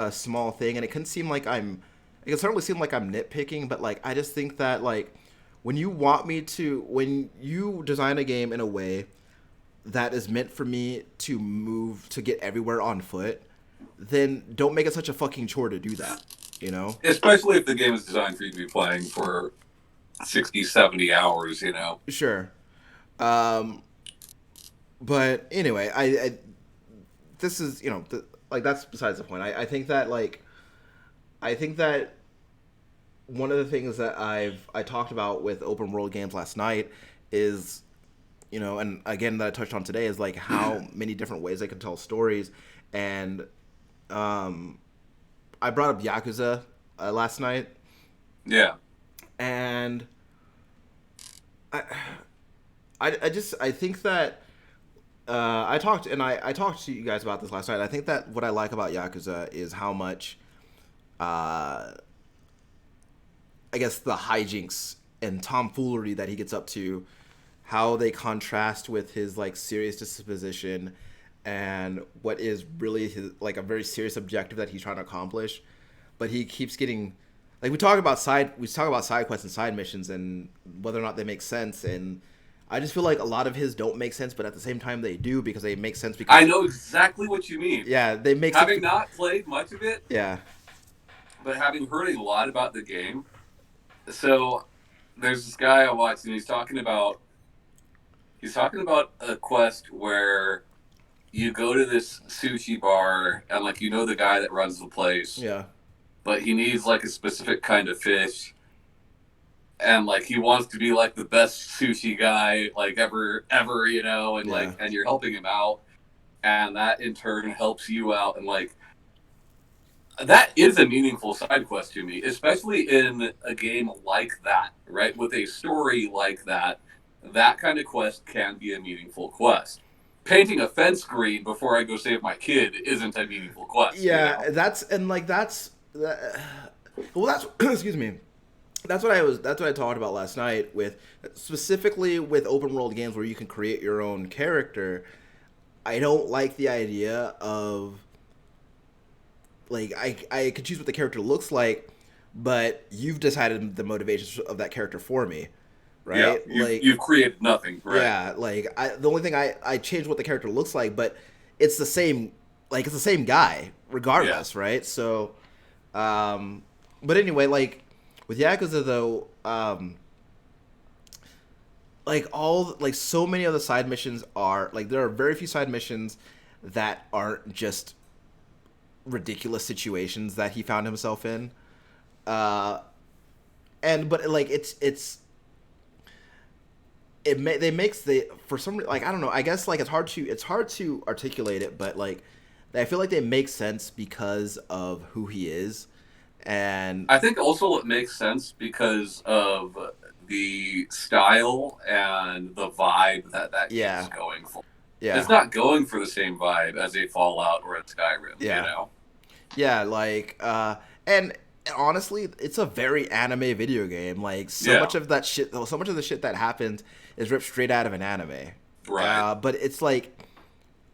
a small thing, and it can certainly seem like I'm nitpicking, but like I just think that like when you design a game in a way that is meant for me to move to get everywhere on foot, then don't make it such a fucking chore to do that, you know? Especially if the game is designed for you to be playing for 60, 70 hours, you know? Sure. Um, but anyway, I this is like that's besides the point. I think that one of the things that I talked about with open world games last night is and again that I touched on today is like how many different ways they can tell stories, and um, I brought up Yakuza last night, Yeah. and I I think that I talked to you guys about this last night. I think that what I like about Yakuza is how much uh, I guess the hijinks and tomfoolery that he gets up to, how they contrast with his like serious disposition and what is really his like a very serious objective that he's trying to accomplish. But he keeps getting like we talk about side quests and side missions and whether or not they make sense, and I just feel like a lot of his don't make sense, but at the same time they do because they make sense I because know exactly what you mean. yeah, they make sense. Having not played much of it, Yeah. but having heard a lot about the game, so there's this guy I watched, and he's talking about a quest where you go to this sushi bar, and like the guy that runs the place, Yeah. but he needs like a specific kind of fish, and like he wants to be like the best sushi guy like ever, and Yeah. like and you're helping him out, and that in turn helps you out, and like that is a meaningful side quest to me, especially in a game like that, right? With a story like that, that kind of quest can be a meaningful quest. Painting a fence green before I go save my kid isn't a meaningful quest. Yeah, that's and like well that's excuse me. That's what I talked about last night with specifically with open world games where you can create your own character. I don't like the idea of like I can choose what the character looks like, but you've decided the motivations of that character for me, Yeah, right? Like you've created nothing, right? yeah, like the only thing I changed what the character looks like, but it's the same it's the same guy regardless, right? So but anyway, like with Yakuza though, like so many of the side missions are like there are very few side missions that aren't just ridiculous situations that he found himself in. Uh and but like they makes the for some like I don't know, I guess like it's hard to articulate it, but like I feel like they make sense because of who he is. And I think also it makes sense because of the style and the vibe that Yeah. game's going for. Yeah. It's not going for the same vibe as a Fallout or a Skyrim, you Yeah. know? Yeah, and honestly, it's a very anime video game. Like so Yeah, much of that shit, so much of the shit that happens is ripped straight out of an anime. right. But it's like,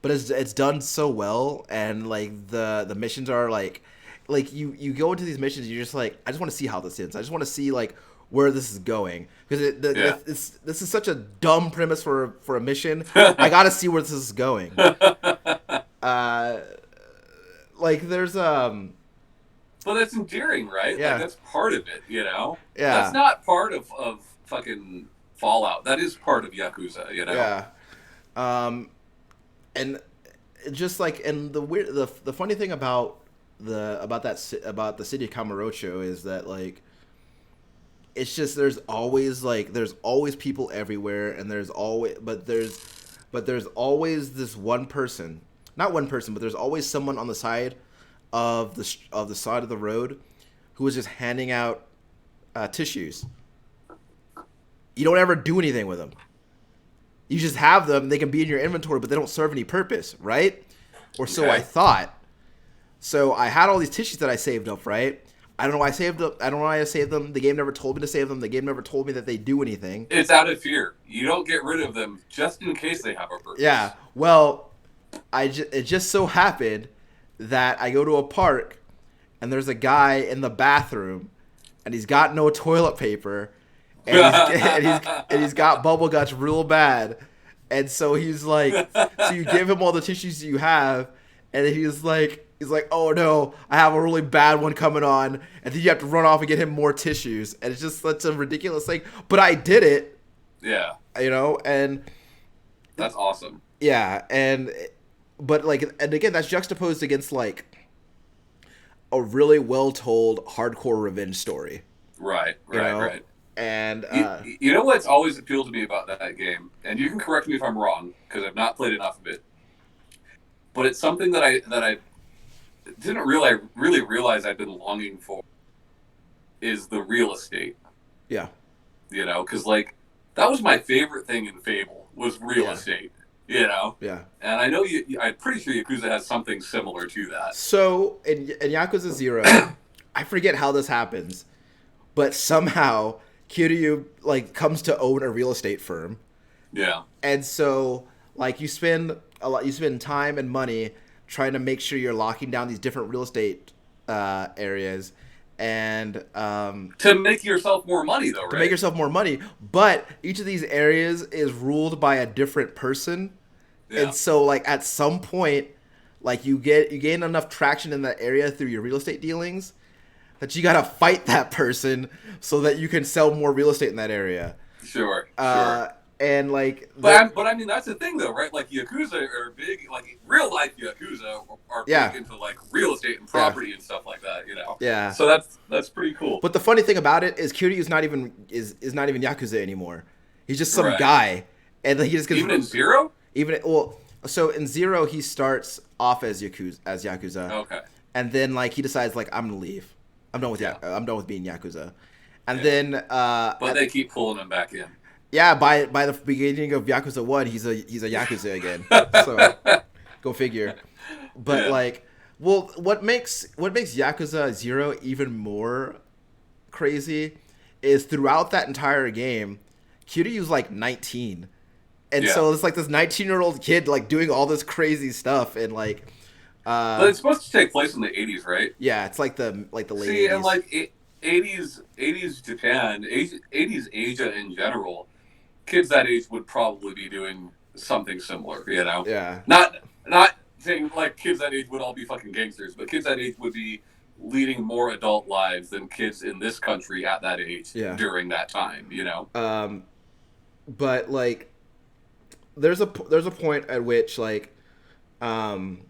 but it's done so well, and like the missions are like you go into these missions, you're just like, I just want to see how this ends. I just want to see like where this is going because Yeah. this is such a dumb premise for a mission. I gotta see where this is going. Uh, like there's But that's endearing, right? Like yeah, that's part of it, you know? That's yeah, not part of fucking Fallout. That is part of Yakuza, you know? yeah. Um, and just like, and the funny thing about about the city of Kamurocho is that like it's just there's always people everywhere, and there's always this one person, not one person, but there's always someone on the side of the side of the road who is just handing out tissues. You don't ever do anything with them. You just have them. They can be in your inventory, but they don't serve any purpose, right? Or so I Okay. thought. So I had all these tissues that I saved up, right? I don't know why I saved up. I don't know why I saved them. The game never told me to save them. The game never told me that they do anything. It's out of fear. You don't get rid of them just in case they have a Yeah. purpose. Well, it just so happened that I go to a park and there's a guy in the bathroom and he's got no toilet paper and he's got bubble guts real bad. And so he's like, so you give him all the tissues you have, and then he's like, oh no, I have a really bad one coming on, and then you have to run off and get him more tissues, and it's just such a ridiculous thing. But I did it, Yeah, and that's awesome. yeah, but like, and again, that's juxtaposed against like a really well told hardcore revenge story, Right, you right, know, right. and You know what's always appealed to me about that game, and you can correct me if I'm wrong because I've not played enough of it, but it's something that I didn't really realize I've been longing for is the real estate. yeah, You know, because like that was my favorite thing in Fable was real yeah, estate. You know, yeah. and I know I'm pretty sure Yakuza has something similar to that. So in Yakuza 0, I forget how this happens, but somehow Kiryu like comes to own a real estate firm, Yeah, and so like you spend time and money trying to make sure you're locking down these different real estate areas, and to make yourself more money, though, to make right? yourself more money. But each of these areas is ruled by a different person, and Yeah, so like at some point, like you gain enough traction in that area through your real estate dealings that you gotta fight that person so that you can sell more real estate in that area. sure, sure. Uh, and like But I mean that's the thing though, right? Like Yakuza are big, like real life Yakuza are big yeah, into like real estate and yeah, property and stuff like that, you know. yeah. So that's pretty cool. But the funny thing about it is Kiryu is not even Yakuza anymore. He's just some Right. guy, and he just gets Even in Zero? even well. So in Zero, he starts off as Yakuza, Okay. and then like he decides like I'm gonna leave. Yeah. I'm done with being Yakuza, and Yeah. then But they keep pulling him back in. yeah, by the beginning of Yakuza 1, he's a Yakuza again. So go figure. But Yeah. like, well, what makes Yakuza 0 even more crazy is throughout that entire game, Kiryu's like 19. And Yeah. so it's like this 19-year-old kid like doing all this crazy stuff, and like But it's supposed to take place in the 80s, right? yeah, it's like the late See, 80s. and like 80s Japan, 80s Asia in general, kids that age would probably be doing something similar, you know? Yeah. Not saying like kids that age would all be fucking gangsters, but kids that age would be leading more adult lives than kids in this country at that age Yeah. during that time, you know? But like there's a point at which like um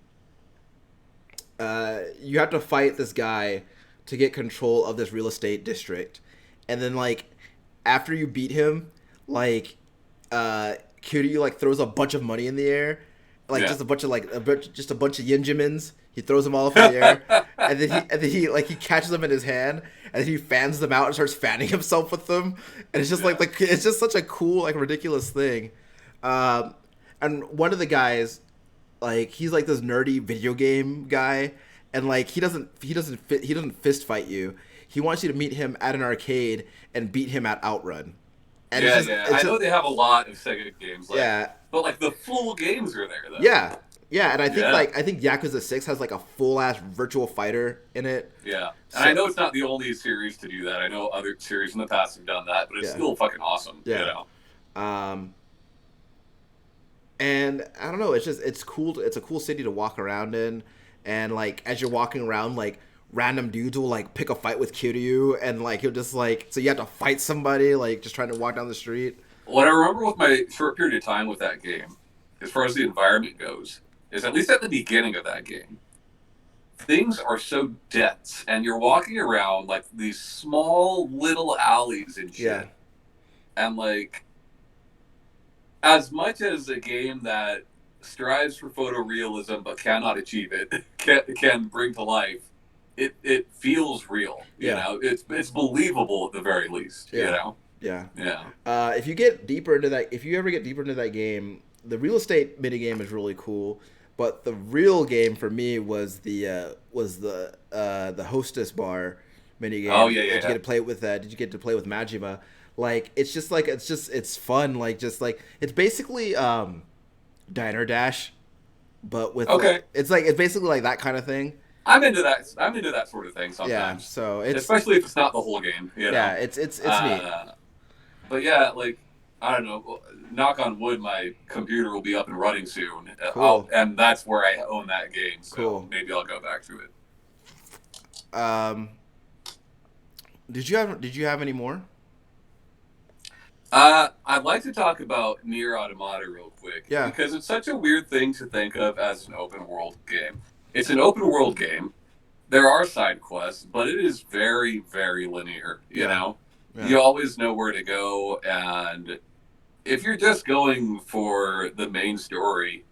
you have to fight this guy to get control of this real estate district, and then like after you beat him, like Kiryu like throws a bunch of money in the air, like Yeah. just a bunch of just a bunch of Yinjimins. He throws them all up in the air, and then he like he catches them in his hand, and then he fans them out and starts fanning himself with them, and it's just Yeah. like it's just such a cool like ridiculous thing. Um, and one of the guys, like he's like this nerdy video game guy, and like he doesn't fist fight you. He wants you to meet him at an arcade and beat him at Outrun, and Yeah, yeah. it's I just know they have a lot of Sega games, like, yeah. but like the full games are there though. Yeah, yeah, and Yeah, I think Yakuza 6 has like a full ass virtual fighter in it. yeah. And I So know it's not the only series to do that. I know other series in the past have done that, but it's yeah, still fucking awesome. You yeah. know? Um, and I don't know, it's just it's cool. It's a cool city to walk around in, and like as you're walking around, like random dudes will like pick a fight with Kiryu, and like he'll just like so you have to fight somebody like just trying to walk down the street. What I remember with my short period of time with that game, as far as the environment goes, is at least at the beginning of that game, things are so dense, and you're walking around like these small little alleys and Yeah, shit, and like as much as a game that strives for photorealism but cannot achieve it can bring to life, it feels real. You yeah, know, it's believable at the very least. You yeah, know, yeah. yeah. If you get deeper into that, if you ever get deeper into that game, the real estate minigame is really cool. But the real game for me was the hostess bar Oh minigame. yeah, Did you yeah, get to play with that? Did you get to play with Majima? Like it's just like it's fun. Like just like it's basically Diner Dash, but with okay. it's basically like that kind of thing. I'm into that. I'm into that sort of thing Yeah. sometimes, So it's especially if it's not the whole game. You yeah know. it's neat. Uh, but yeah, like I don't know. Knock on wood, my computer will be up and running soon. Cool. And that's where I own that game. So Cool. maybe I'll go back to it. Um, did you have any more? I'd like to talk about Nier Automata real quick Yeah. because it's such a weird thing to think of as an open world game. It's an open world game. There are side quests, but it is very, very linear. You Yeah. know, Yeah. you always know where to go, and if you're just going for the main story,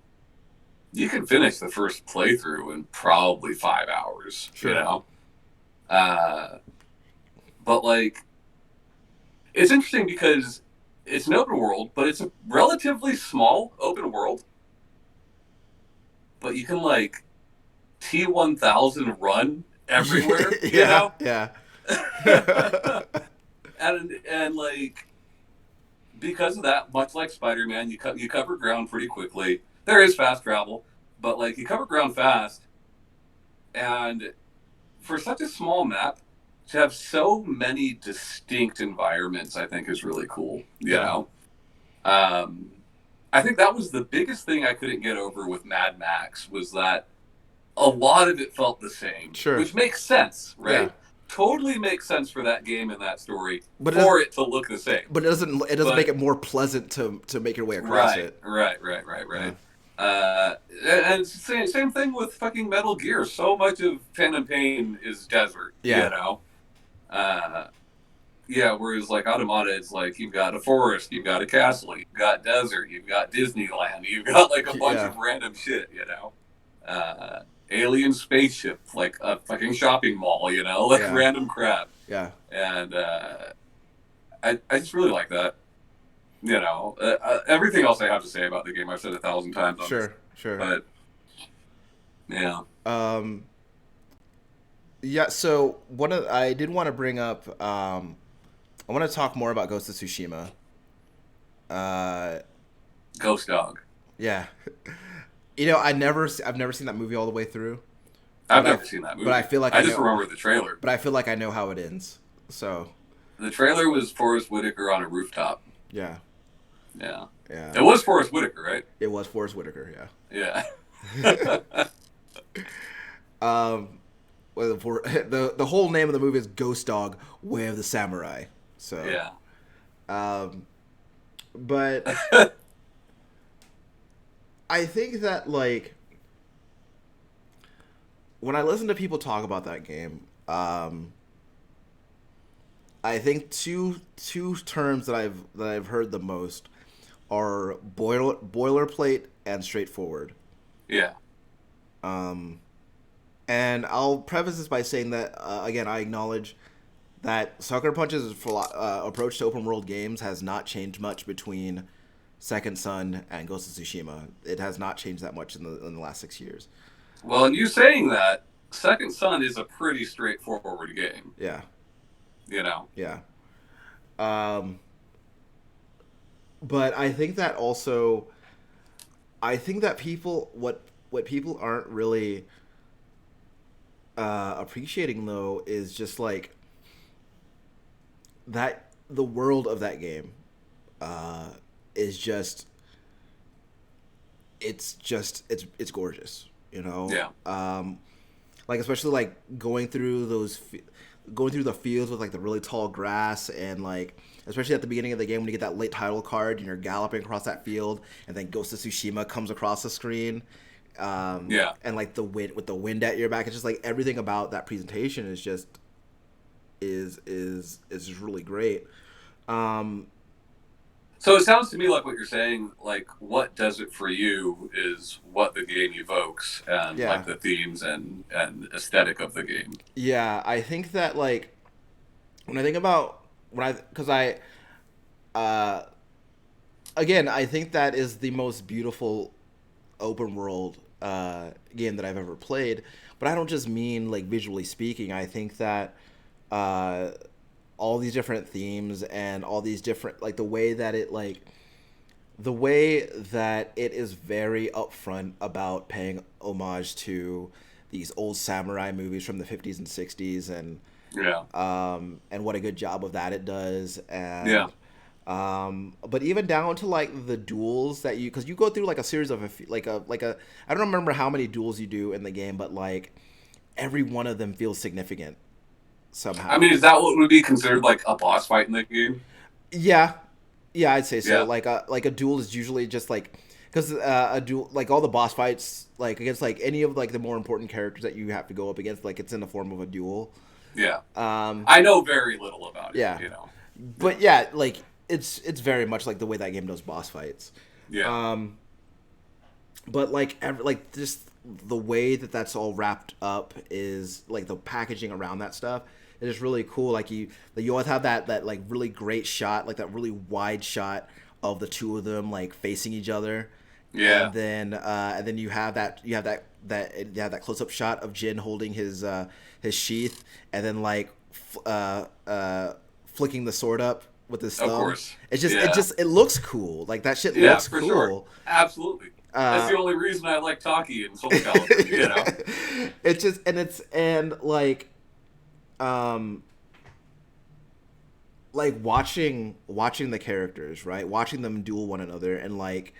you can finish the first playthrough in probably 5 hours. Sure. You know, uh, but like it's interesting because it's an open world, but it's a relatively small open world. But you can like T1000 run everywhere, you Yeah. know, Yeah. and like because of that, much like Spider-Man, you cover ground pretty quickly. There is fast travel, but like you cover ground fast, and for such a small map to have so many distinct environments, I think is really cool. You Yeah. know, um, I think that was the biggest thing I couldn't get over with Mad Max was that a lot of it felt the same, Sure. which makes sense, Yeah. right? Totally makes sense for that game and that story But for it to look the same. it doesn't make But it more pleasant to make your way across right, it. right, right, right, Yeah. right. And it's the same thing with fucking Metal Gear. So much of Phantom Pain is desert, you Yeah. know. Uh, yeah, whereas like Automata, it's like you've got a forest, you've got a castle, you've got desert, you've got Disneyland, you've got like a bunch Yeah. of random shit, you know. Alien spaceship, like a fucking shopping mall, you know, like Yeah. random crap. Yeah. And I just really like that. You know, everything else I have to say about the game I've said 1,000 times on this, Sure. Sure. but yeah, Um. Yeah. So I did want to bring up. I want to talk more about Ghost of Tsushima. Uh. Ghost Dog. Yeah. I've never seen that movie all the way through. I've But never seen that movie. but I feel like I I just know- remember the trailer. But I feel like I know how it ends. So The trailer was Forrest Whitaker on a rooftop. yeah. Yeah, Yeah. it was Forrest Whitaker, right? It was Forrest Whitaker. Yeah. Yeah. Well, the whole name of the movie is Ghost Dog: Way of the Samurai. So Yeah. But I think that like when I listen to people talk about that game, I think two terms that I've heard the most are boilerplate and straightforward. Yeah. And I'll preface this by saying that again, I acknowledge that Sucker Punch's approach to open world games has not changed much between Second Son and Ghost of Tsushima. It has not changed that much in the last 6 years. Well, and you saying that, Second Son is a pretty straightforward game. Yeah, You know. yeah. Um, but I think that also, I think that what people aren't really appreciating though is just like that the world of that game uh, is it's gorgeous, you know. Yeah. Like especially like going through the fields with like the really tall grass, and like especially at the beginning of the game when you get that late title card and you're galloping across that field, and then Ghost of Tsushima comes across the screen, Yeah. and like the wind with the wind at your back. It's just like everything about that presentation is just really great. Um, So it sounds to me like what you're saying, like what does it for you is what the game evokes and yeah, like the themes and aesthetic of the game. yeah. I think that like when I think about when I because I uh, again I think that is the most beautiful open world game that I've ever played. But I don't just mean like visually speaking. I think that uh, all these different themes and all these different like the way that it is very upfront about paying homage to these old samurai movies from the 50s and 60s, Yeah. and what a good job of that it does. Yeah. And but even down to like the duels that you, because you go through like a series of like a I don't remember how many duels you do in the game, but like every one of them feels significant I somehow. mean, is that what would be considered like a boss fight in the game? Yeah, yeah, I'd say so. Yeah. Like a duel is usually just like because a duel, like all the boss fights like against like any of like the more important characters that you have to go up against, like it's in the form of a duel. Yeah. Um, I know very little about it, yeah, you know. Yeah. but yeah, like it's very much like the way that game does boss fights. Yeah. Um, but like like just the way that that's all wrapped up is like the packaging around that stuff is just really cool. Like you always have that like really great shot, like that really wide shot of the two of them like facing each other, Yeah. and then you have that close up shot of Jin holding his sheath, and then like flicking the sword up with his Of thumb. course. It Yeah. just it looks cool. Like that shit Yeah, looks for sure. cool. Absolutely. That's Uh, the only reason I like Taki and Soul Calibur, you know. it's just and um like watching the characters, right, watching them duel one another, and like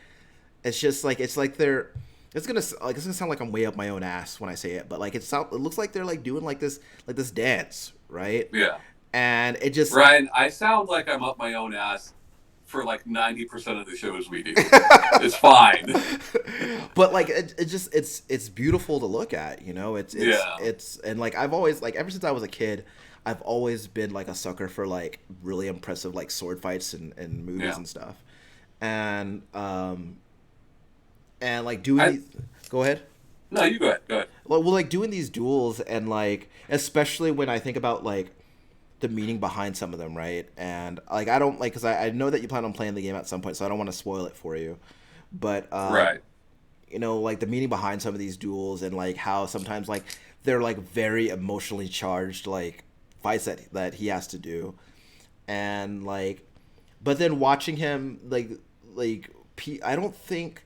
it's just like they're it's gonna sound like I'm way up my own ass when I say it, but like it looks like they're like doing like this dance, right? Yeah. And it just Ryan, I sound like I'm up my own ass for like 90% of the shows we do. It's fine. but like it just it's beautiful to look at, you know. Yeah. It's and like I've always like ever since I was a kid, I've always been like a sucker for like really impressive like sword fights and movies Yeah. and stuff. And and like doing I these, go ahead. No, you go ahead. Go ahead. Well, like doing these duels, and like especially when I think about like the meaning behind some of them, right? And like I don't like because I know that you plan on playing the game at some point, so I don't want to spoil it for you. But Right. you know, like the meaning behind some of these duels, and like how sometimes like they're like very emotionally charged like fights that he has to do, and like but then watching him I don't think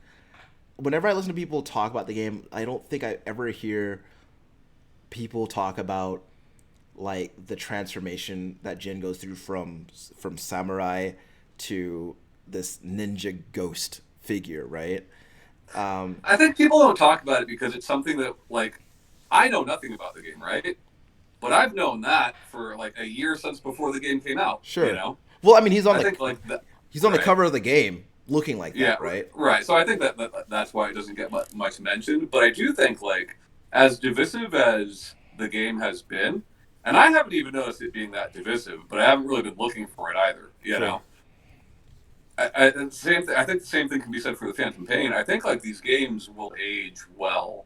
whenever I listen to people talk about the game, I don't think I ever hear people talk about like the transformation that Jin goes through from samurai to this ninja ghost figure, right? Um, I think people don't talk about it because it's something that, like, I know nothing about the game, right? But I've known that for like a year since before the game came out, you sure. know? Well, I mean, I think, like, that, he's on the right. cover of the game looking like Yeah, that, right? right. So I think that's why it doesn't get much mentioned. But I do think, like, as divisive as the game has been, and I haven't even noticed it being that divisive, but I haven't really been looking for it either. You Sure. know, I think the same thing can be said for the Phantom Pain. I think like these games will age well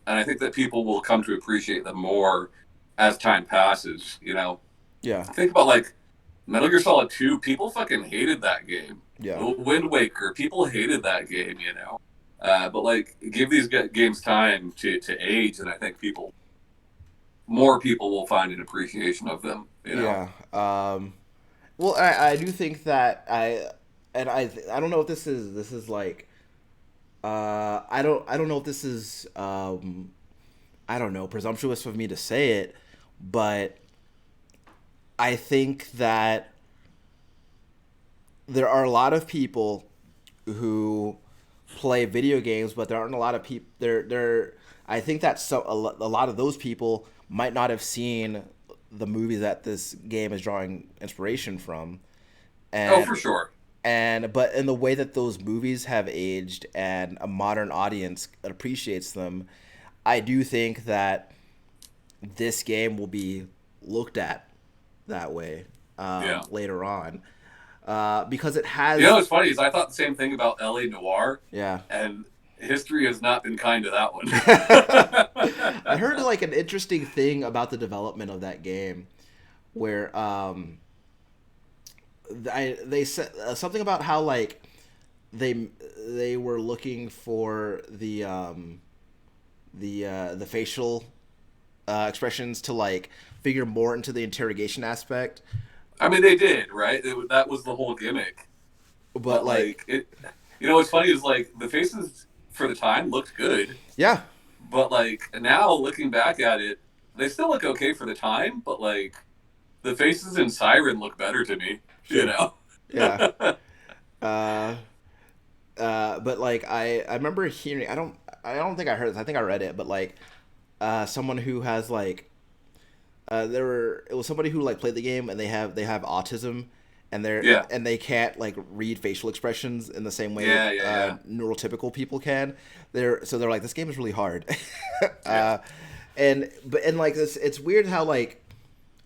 and I think that people will come to appreciate them more as time passes. You know, Yeah. think about like Metal Gear Solid 2. People fucking hated that game. Yeah. Wind Waker. People hated that game. You know, but like give these games time to age, and I think more people will find an appreciation of them. You know. Yeah. Well, I do think that I don't know if this is like I don't know if this is I don't know, presumptuous of me to say it, but I think that there are a lot of people who play video games, but there aren't a lot of people. I think that a lot of those people might not have seen the movies that this game is drawing inspiration from, Oh, and for sure. but in the way that those movies have aged and a modern audience appreciates them, I do think that this game will be looked at that way Yeah. later on because it You know has what's funny is I thought the same thing about L.A. Noir, yeah. and history has not been kind to that I one. heard like an interesting thing about the development of that game where they said something about how like they they were looking for the facial expressions to like figure more into the interrogation aspect, I mean, they did, right? That was the whole gimmick. but But like like it, you know, what's funny is like the faces for the time looked good, yeah. but like now looking back at it, they still look okay for the time. But like the faces in Siren look better to me, you Sure. know. Yeah. uh but like I remember hearing I don't think I heard this, I think I read it, but like someone who has like it was somebody who like played the game and they have autism, and Yeah, they can't like read facial expressions in the same way yeah, yeah, yeah, neurotypical people can. They're like, this game is really hard. yeah, uh and like it's weird how like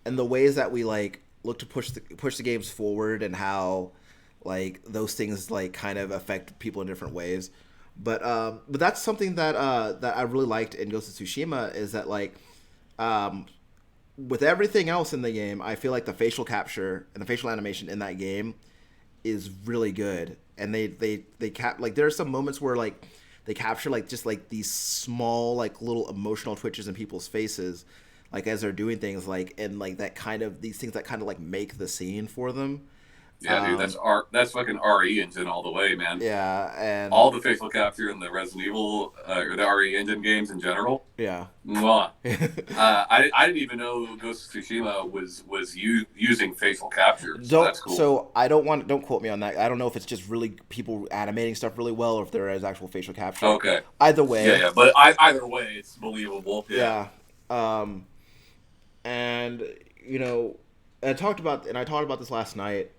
and the ways that we like look to push the games forward, and how like those things like kind of affect people in different ways. But that's something that I really liked in Ghost of Tsushima, is that like um, with everything else in the game, I feel like the facial capture and the facial animation in that game is really good. And like there are some moments where like they capture like just like these small like little emotional twitches in people's faces, like as they're doing things, like and like that kind of these things that kind of like make the scene for them. yeah, dude. Um, That's fucking RE engine all the way, man. yeah, All and the facial capture in the Resident Evil or the RE engine games in general. yeah. Mwah. I didn't even know Ghost of Tsushima was using facial capture, so Don't that's cool. so don't quote me on that. I don't know if it's just really people animating stuff really well, or if there is actual facial capture. Okay, Either yeah, way, yeah, but either way, it's believable. Yeah, yeah. Um, and you know, I talked about this last night,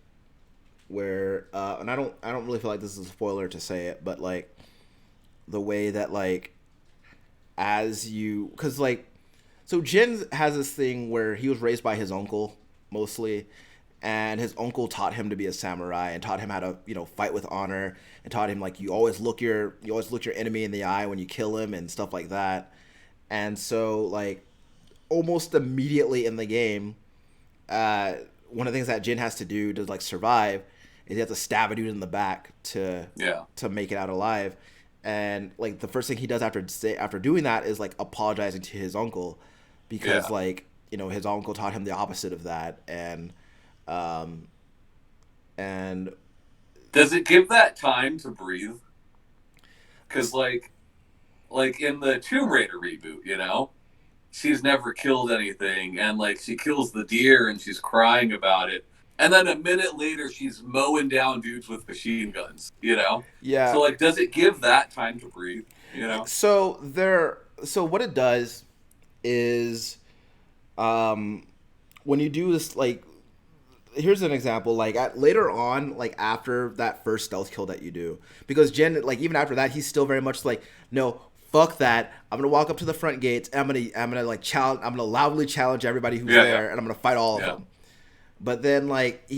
where and I don't really feel like this is a spoiler to say it, but like the way that like as you because like so Jin has this thing where he was raised by his uncle mostly, and his uncle taught him to be a samurai and taught him how to fight with honor, and taught him like you always look your enemy in the eye when you kill him and stuff like that. And so like almost immediately in the game, uh, one of the things that Jin has to do to like survive is he has to stab a dude in the back yeah, to make it out alive. And like the first thing he does after doing that is like apologizing to his uncle, because yeah. like his uncle taught him the opposite of that. Um and Does it give that time to breathe? Because like in the Tomb Raider reboot, you know, she's never killed anything, and like she kills the deer and she's crying about it, and then a minute later she's mowing down dudes with machine guns, you know. yeah, So like, does it give that time to breathe? You know? so what it does is um when you do this, like here's an example, like later on, like after that first stealth kill that you do, because Jen, like even after that, he's still very much like, no, fuck that, I'm gonna walk up to the front gates and I'm gonna like challenge, I'm gonna loudly challenge everybody who's Yeah, there, yeah, and I'm gonna fight all of yeah, them. But then like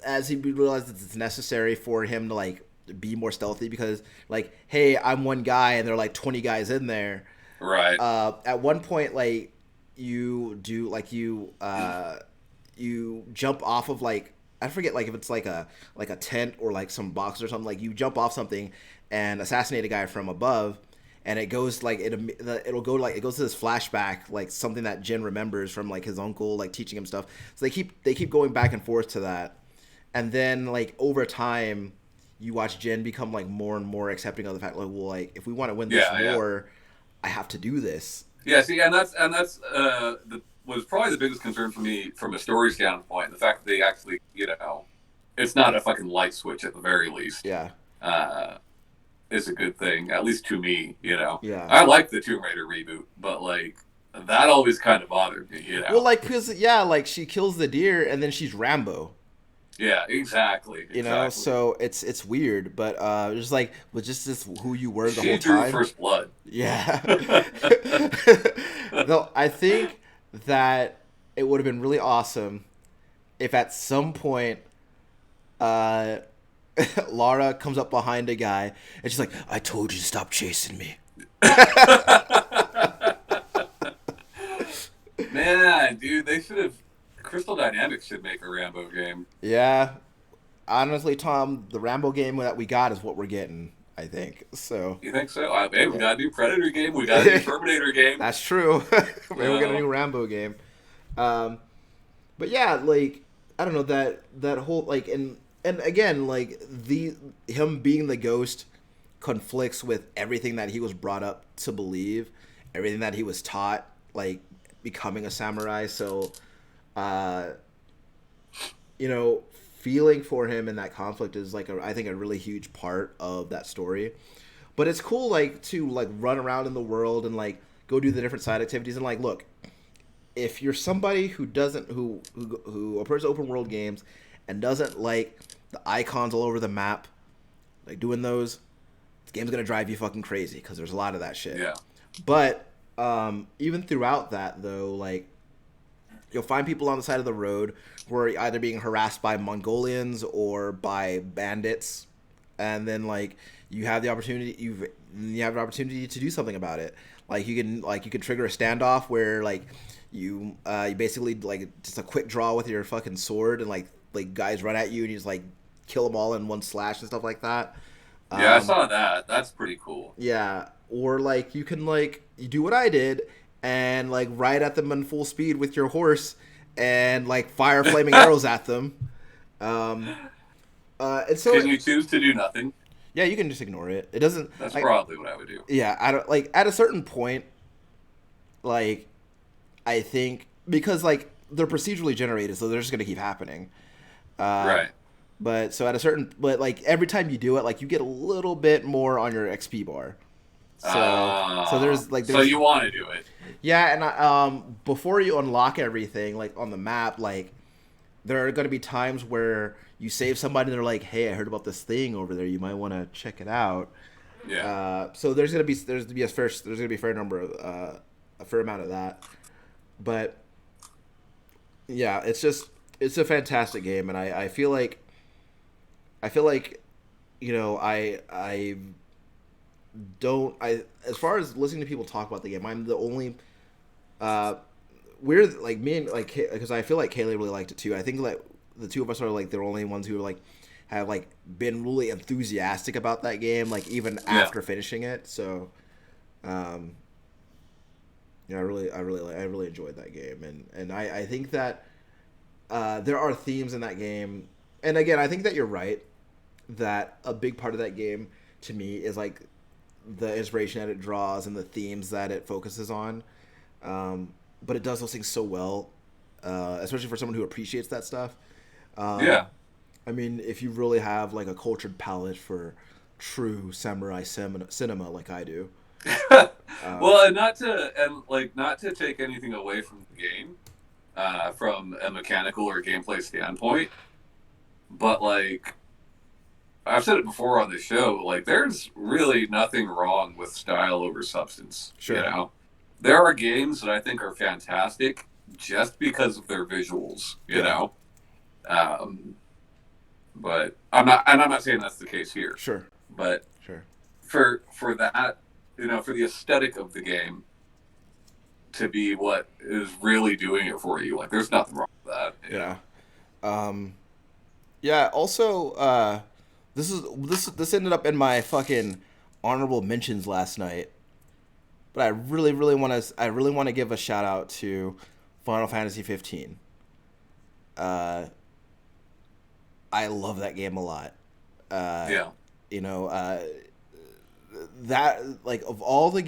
as he realizes it's necessary for him to like be more stealthy, because like, hey, I'm one guy and there are like 20 guys in there, Right. At one point, like you do like you jump off of like I forget like if it's like a tent or like some box or something. Like you jump off something and assassinate a guy from above, and it goes like it'll go like it goes to this flashback like something that Jin remembers from like his uncle like teaching him stuff. So they keep going back and forth to that, and then like over time, you watch Jin become like more and more accepting of the fact like well like if we want to win this Yeah, yeah. war, I have to do this. Yeah, see, and that's was probably the biggest concern for me from a story standpoint. The fact that they actually, it's not a fucking light switch at the very least. Yeah, Uh, is a good thing, at least to me. yeah. I like the Tomb Raider reboot, but like that always kind of bothered me. Well, like, cause yeah, like she kills the deer and then she's Rambo. Yeah, exactly, exactly. So it's weird, but just like was just this who you were the She whole drew time. first blood. Yeah. Though I think that it would have been really awesome if at some point uh Lara comes up behind a guy and she's like, "I told you to stop chasing me." Man, dude, they should have. Crystal Dynamics should make a Rambo game. Yeah. Honestly, Tom, the Rambo game that we got is what we're getting, I think. So, You think so? Hey, we yeah. got a new Predator game. We got a new Terminator game. That's true. Maybe we'll get a Uh, new Rambo game. Um, but yeah, like I don't know that whole like and again like the him being the ghost conflicts with everything that he was brought up to believe, everything that he was taught, like becoming a samurai. So, uh, you know, feeling for him in that conflict is like I think a really huge part of that story. But it's cool like to like run around in the world and like go do the different side activities and like look if you're somebody who doesn't who approaches open world games and doesn't like the icons all over the map, like doing those, the game's gonna drive you fucking crazy because there's a lot of that shit. yeah, But even throughout that though, like you'll find people on the side of the road who are either being harassed by Mongolians or by bandits, and then like you have an opportunity to do something about it. Like you can trigger a standoff where like you basically like just a quick draw with your fucking sword and like guys run at you and you just like kill them all in one slash and stuff like that. yeah, I Um, saw that. That's pretty cool. yeah, or like you can like you do what I did and like ride at them in full speed with your horse and like fire flaming arrows at them. Um, and so Can you choose to do nothing? yeah, you can just ignore it. It doesn't That's like probably what I would do. yeah, I don't like at a certain point like I think because like they're procedurally generated, so they're just gonna keep happening. Uh, Right. but so at a certain but like every time you do it, like you get a little bit more on your XP bar. So there's like So there's you want to do it? yeah, and before you unlock everything like on the map, like there are going to be times where you save somebody and they're like, "Hey, I heard about this thing over there. You might want to check it out." Yeah. So there's gonna be a fair number of a fair amount of that, but yeah, it's a fantastic game, and I feel like I don't I as far as listening to people talk about the game, I'm the only uh we're like me and like because I feel like Kaylee really liked it too. I think like the two of us are like the only ones who are like have like been really enthusiastic about that game, like even Yeah. after finishing it. So, um, I really enjoyed that game, and I think that there are themes in that game, and again, I think that you're right that a big part of that game to me is like the inspiration that it draws and the themes that it focuses on. But it does those things so well, especially for someone who appreciates that stuff. Yeah. I mean, if you really have like a cultured palate for true samurai cinema like I do. Um, Well, and not to take anything away from the game, from a mechanical or gameplay standpoint, but like I've said it before on the show, like there's really nothing wrong with style over substance. Sure. There are games that I think are fantastic just because of their visuals. Yeah. Um, but I'm not saying that's the case here. Sure. But Sure. for that, for the aesthetic of the game, to be what is really doing it for you. Like, there's nothing wrong with that. Yeah. Um, yeah. Also, this ended up in my fucking honorable mentions last night, but I really want to give a shout out to Final Fantasy 15. Uh, I love that game a lot. Uh, Yeah. you know, that like of all the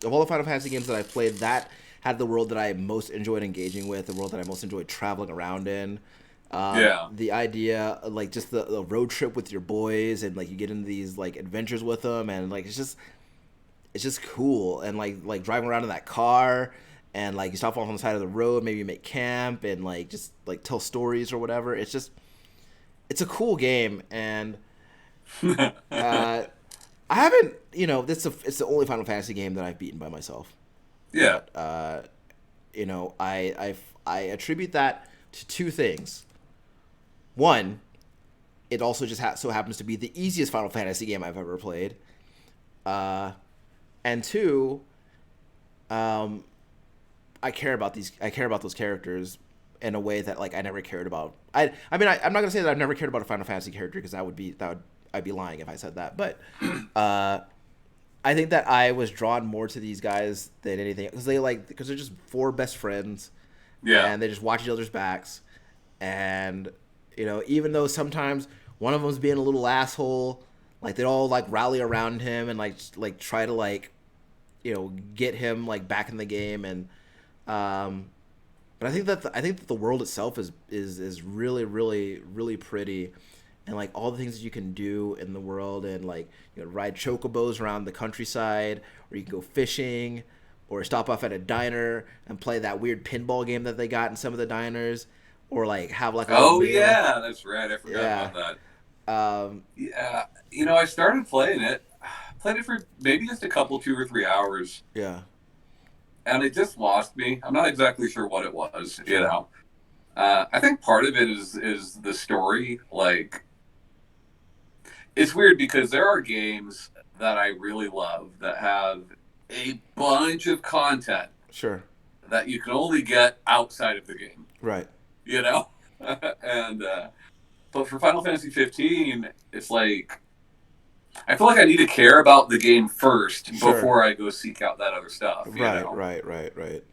Final Fantasy games that I played, that had the world that I most enjoyed engaging with, the world that I most enjoyed traveling around in. Yeah. The idea, like just the road trip with your boys, and like you get into these like adventures with them, and like it's just cool, and like driving around in that car, and like you stop off on the side of the road, maybe you make camp, and like just like tell stories or whatever. It's a cool game, and uh, I haven't, it's the only Final Fantasy game that I've beaten by myself. Yeah. But I attribute that to two things. One, it also just so happens to be the easiest Final Fantasy game I've ever played. And two, um, I care about those characters in a way that like I never cared about. I mean I'm not gonna say that I've never cared about a Final Fantasy character, because I'd be lying if I said that. But uh, I think that I was drawn more to these guys than anything, because they're just four best friends, Yeah. and they just watch each other's backs, and even though sometimes one of them's being a little asshole, like they all like rally around him and like try to like get him like back in the game. And um but I think that the world itself is really really pretty, and like all the things that you can do in the world, and like ride chocobos around the countryside, or you can go fishing, or stop off at a diner and play that weird pinball game that they got in some of the diners, or like have like a little Oh meal. yeah, that's right. I forgot Yeah. about that. um Yeah. I started playing it. Played it for maybe just a couple, 2 or 3 hours, yeah. and it just lost me. I'm not exactly sure what it was. I think part of it is the story. Like, it's weird because there are games that I really love that have a bunch of content Sure. that you can only get outside of the game. Right. You know, and but for Final Fantasy 15, it's like I feel like I need to care about the game first Sure. before I go seek out that other stuff. Right. Right. Right. Right.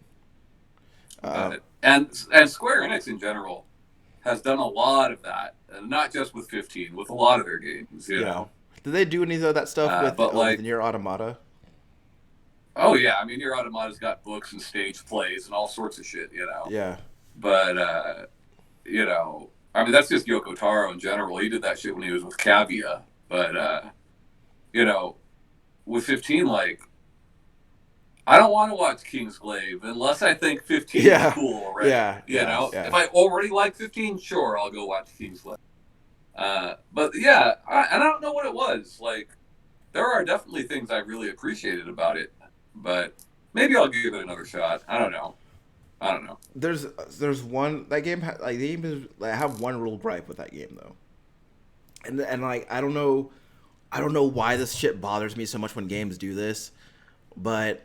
But and Square Enix in general has done a lot of that, and not just with 15, with a lot of their games. Yeah. Did they do any of that stuff But with like, Nier Automata? oh yeah, I mean, your Automata's got books and stage plays and all sorts of shit. Yeah. But I mean, that's just Yoko Taro in general. He did that shit when he was with Cavia. But you know, with 15, like, I don't want to watch Kingsglaive unless I think 15 is Yeah. cool already. Yeah. Yeah. If Yeah. I already like 15, sure, I'll go watch Kingsglaive. But yeah, I don't know what it was. Like, there are definitely things I really appreciated about it, but maybe I'll give it another shot. I don't know. I don't know. There's one that game like the game is I have one real gripe with that game though, and like I don't know why this shit bothers me so much when games do this, but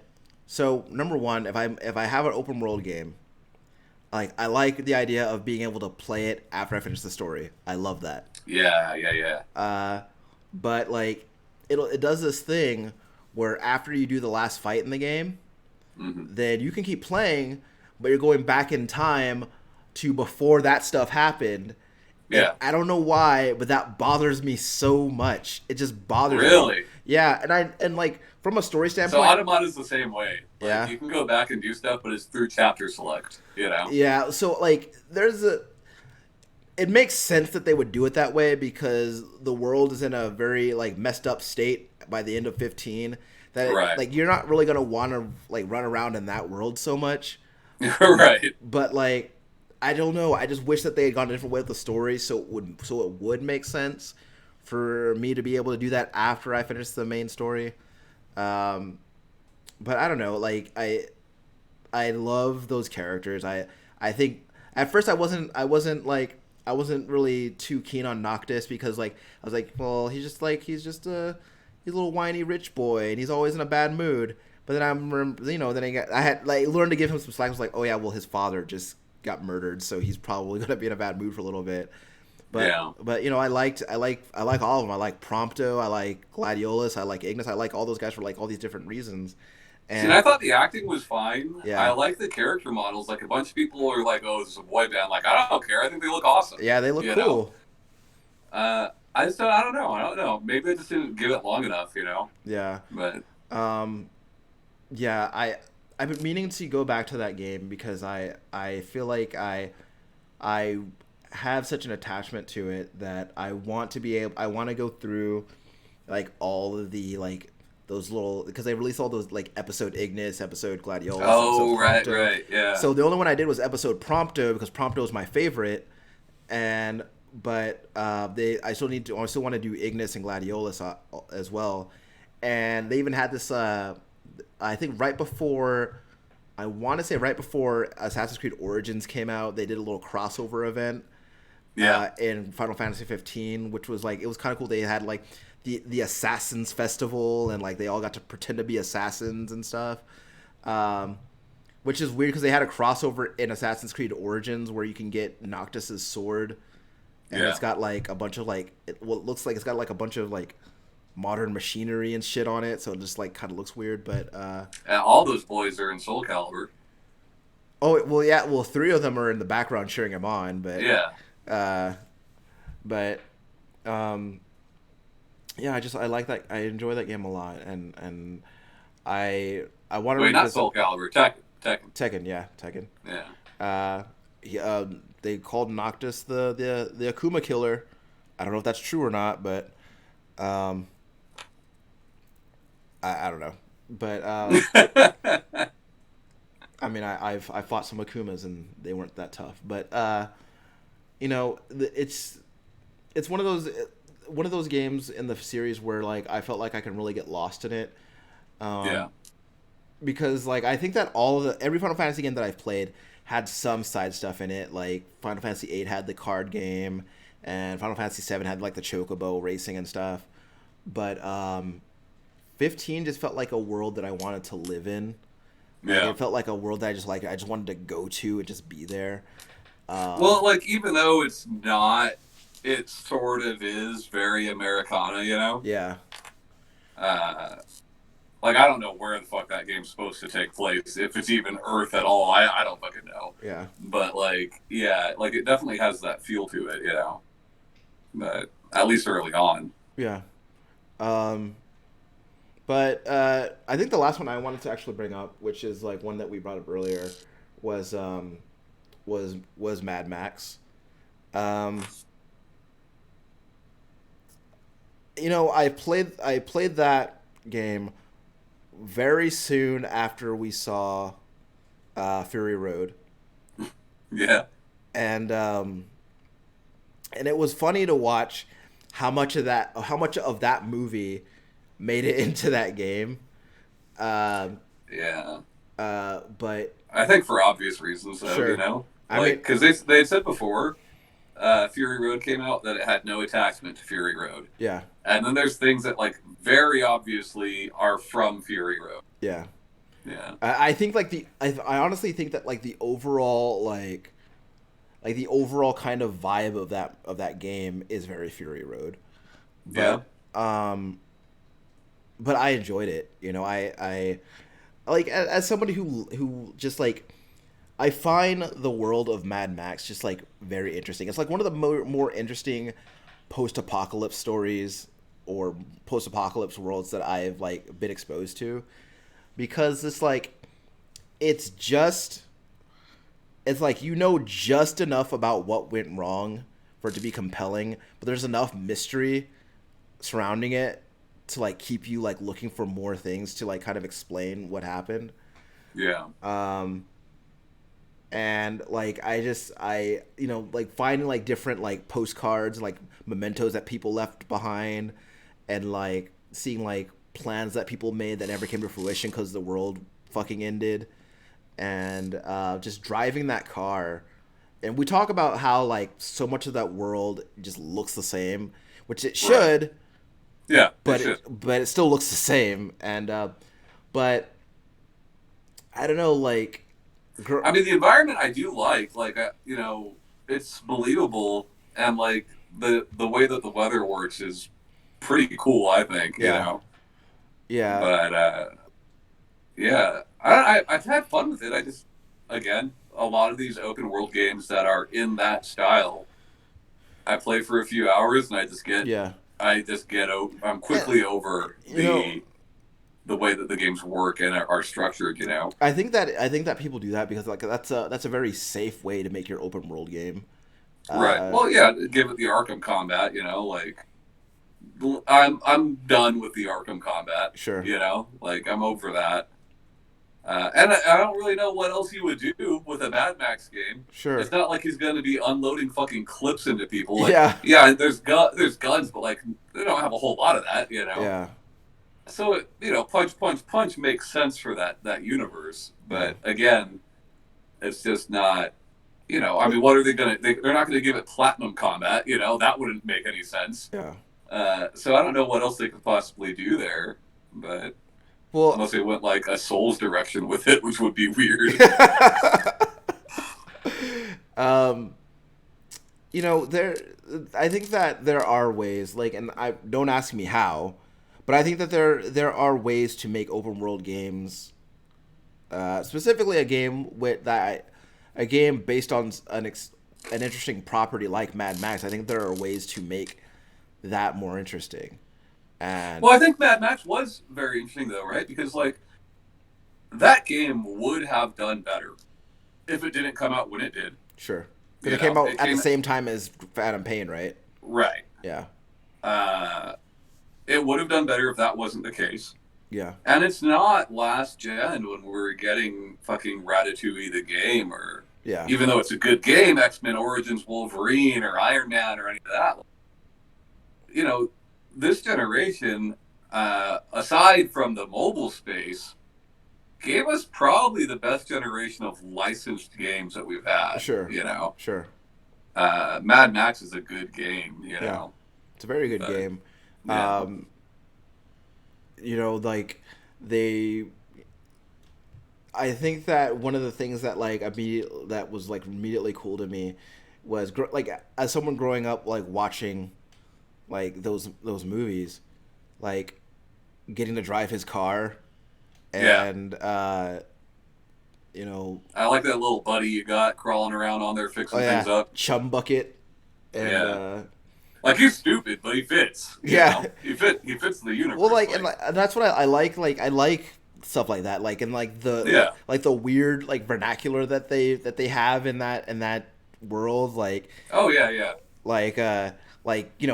so number one, if I have an open world game, like I like the idea of being able to play it after I finish the story. I love that. Yeah, yeah, yeah. But like it does this thing where after you do the last fight in the game, Hmm. then you can keep playing, but you're going back in time to before that stuff happened. And Yeah. I don't know why, but that bothers me so much. It just bothers me. Really? Yeah, and like from a story So standpoint, Automata's the same way. Like, yeah, you can go back and do stuff, but it's through chapter select. yeah. So like, it makes sense that they would do it that way because the world is in a very like messed up state by the end of 15. Right. Like you're not really gonna want to like run around in that world so much. Right. But like I don't know, I just wish that they had gone a different way with the story so it would make sense for me to be able to do that after I finish the main story. um but I don't know, like I love those characters. I think at first I wasn't really too keen on Noctis because like I was like, well, he's just a little whiny rich boy and he's always in a bad mood. but then then I had like learned to give him some slack. I was like, oh yeah, well his father just got murdered, so he's probably gonna be in a bad mood for a little bit. Yeah. But I like all of them. I like Prompto, I like Gladiolus, I like Ignis, I like all those guys for like all these different reasons. See, and And I thought the acting was fine. I yeah, like the character models. Like a bunch of people are like, "Oh, this is a boy band." Like, I don't care. I think they look awesome. yeah, they look You know. cool. I just I don't know. I don't know. Maybe I just didn't give it long enough. Yeah. But Um, yeah, I've been meaning to go back to that game because I feel like I have such an attachment to it that I want to go through like all of the like those little because they released all those like episode Ignis, episode Gladiolus, episode oh, right, Prompto. right, yeah, So the only one I did was episode Prompto because Prompto is my favorite, and but they I still want to do Ignis and Gladiolus as well, and they even had this I think right before I want to say right before Assassin's Creed Origins came out, they did a little crossover event yeah. in Final Fantasy 15, which was like it was kind of cool. They had like the Assassins Festival, and like they all got to pretend to be assassins and stuff. Um, which is weird because they had a crossover in Assassin's Creed Origins where you can get Noctis's sword, and Yeah. it's got like a bunch of like what looks like it's got like a bunch of like modern machinery and shit on it, so it just like kind of looks weird. But And all those boys are in Soul Calibur. oh well, yeah, well three of them are in the background cheering him on, Yeah. uh, but um, yeah, I like that. I enjoy that game a lot, and I want to Wait, not revisit Soul Calibur. Tekken. Tekken. Yeah, Tekken. Yeah. Uh, they called Noctis the Akuma killer. I don't know if that's true or not, but um, I don't know. But I mean, I fought some Akumas and they weren't that tough. But it's one of those games in the series where like I felt like I can really get lost in it. yeah. Um, because like I think that every Final Fantasy game that I've played had some side stuff in it. Like Final Fantasy VIII had the card game, and Final Fantasy VII had like the chocobo racing and stuff. But 15 just felt like a world that I wanted to live in. Like Yeah. it felt like a world that I just wanted to go to and just be there. Well, like even though it's not, it sort of is very Americana. Yeah, Uh, like I don't know where the fuck that game's supposed to take place, if it's even Earth at all. I don't fucking know. yeah, But like, yeah, like it definitely has that feel to it. But at least early on. yeah. Um, but I think the last one I wanted to actually bring up, which is like one that we brought up earlier, was was Mad Max. Um, I played that game very soon after we saw Fury Road, Yeah, and and it was funny to watch how much of that movie made it into that game. Um, yeah. but I think for obvious reasons, though. sure, I Like mean, because they had said before, Fury Road came out that it had no attachment to Fury Road, yeah, and then there's things that like very obviously are from Fury Road. yeah. Yeah, I think like I honestly think that like the overall kind of vibe of that game is very Fury Road, yeah, but but I enjoyed it. I like as somebody who just like I find the world of Mad Max just like very interesting. It's like one of the more interesting post-apocalypse stories or post-apocalypse worlds that I've like been exposed to because it's just it's like just enough about what went wrong for it to be compelling, but there's enough mystery surrounding it to like keep you like looking for more things to like kind of explain what happened. yeah, Um, and like like finding like different like postcards, like mementos that people left behind, and like seeing like plans that people made that never came to fruition because the world fucking ended, and just driving that car. And we talk about how like so much of that world just looks the same, which it right. should, Yeah, it but should. it still looks the same. And but I don't know, like, I mean, the environment I do like you know, it's believable, and like the way that the weather works is pretty cool. I think you yeah, know, yeah. but yeah, I've had fun with it. I just again a lot of these open world games that are in that style, I play for a few hours and Yeah. I'm And, quickly over you know, the way that the games work and are structured. You know, I think that people do that because like that's a very safe way to make your open world game. right? Uh, Well, yeah, give it the Arkham combat. You know, like I'm done with the Arkham combat. sure, You know, like I'm over that. And I don't really know what else you would do with a Mad Max game. It's sure. not like he's going to be unloading fucking clips into people. Like, Yeah, yeah, there's guns, but like they don't have a whole lot of that. You know, yeah, so you know, punch, punch, punch makes sense for that universe. yeah. But again, it's just not. You know, I Well, mean, what are they gonna? They're not gonna give it platinum combat. You know, that wouldn't make any sense. yeah. So I don't know what else they could possibly do there, but Well, unless they went like a Souls direction with it, which would be weird. um, there. I think that there are ways, like, and I don't ask me how, but I think that there are ways to make open world games, specifically a game with that, a game based on an interesting property like Mad Max. I think there are ways to make that more interesting, and Well, I think Mad Max was very interesting though, right? Because like that game would have done better if it didn't come out when it did. sure, because You it came know, out it at the came same time as Phantom Pain, right? right. Yeah, Uh, it would have done better if that wasn't the case. yeah, And it's not last gen when we're getting fucking Ratatouille the game, or yeah, even though it's a good game, X Men Origins Wolverine or Iron Man or any of that. You know, this generation, aside from the mobile space, gave us probably the best generation of licensed games that we've had. sure, You know, sure, Mad Max is a good game. You yeah. know, It's a very good but game. yeah, Um, like they I think that one of the things that that was like immediately cool to me was like as someone growing up like watching like those movies, like getting to drive his car yeah. and you know, I like that little buddy you got crawling around on there oh fixing things yeah, up. chum bucket and Yeah, like he's stupid, but he fits. You yeah. know, he fits the Well, universe. and that's what I like. Like I like stuff like that. Like and Yeah. like the weird like vernacular that they have in that world. Oh yeah, yeah, Like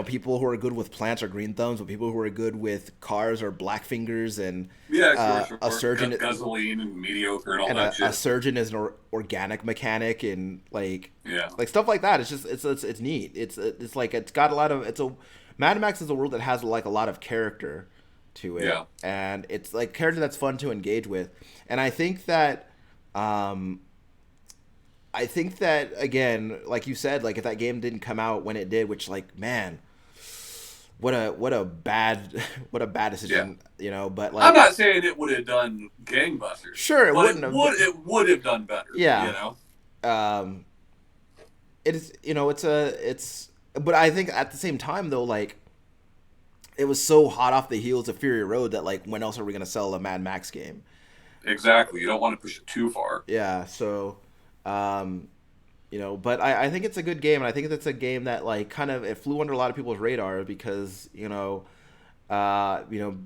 people who are good with plants are green thumbs, but people who are good with cars are black fingers, and yeah. Sure, sure. a surgeon Guzzling and mediocre and all and that a shit. surgeon is an organic mechanic, and Yeah, like stuff like that. It's just it's neat. It's like it's got a lot of it's a Mad Max is a world that has like a lot of character to it, yeah, and it's like character that's fun to engage with. And um, I think that again, like you said, like if that game didn't come out when it did, which like man, what a bad what a bad yeah. decision, But I'm like not saying it would have done gangbusters, sure, it but wouldn't have. But, it would have done better. You yeah, know. um, it is it's but I think at the same time though like it was so hot off the heels of Fury Road that like when else are we gonna sell a Mad Max game? Exactly. You don't want to push it too far. Yeah, so um, but I think it's a good game, and I think it's a game that like kind of it flew under a lot of people's radar because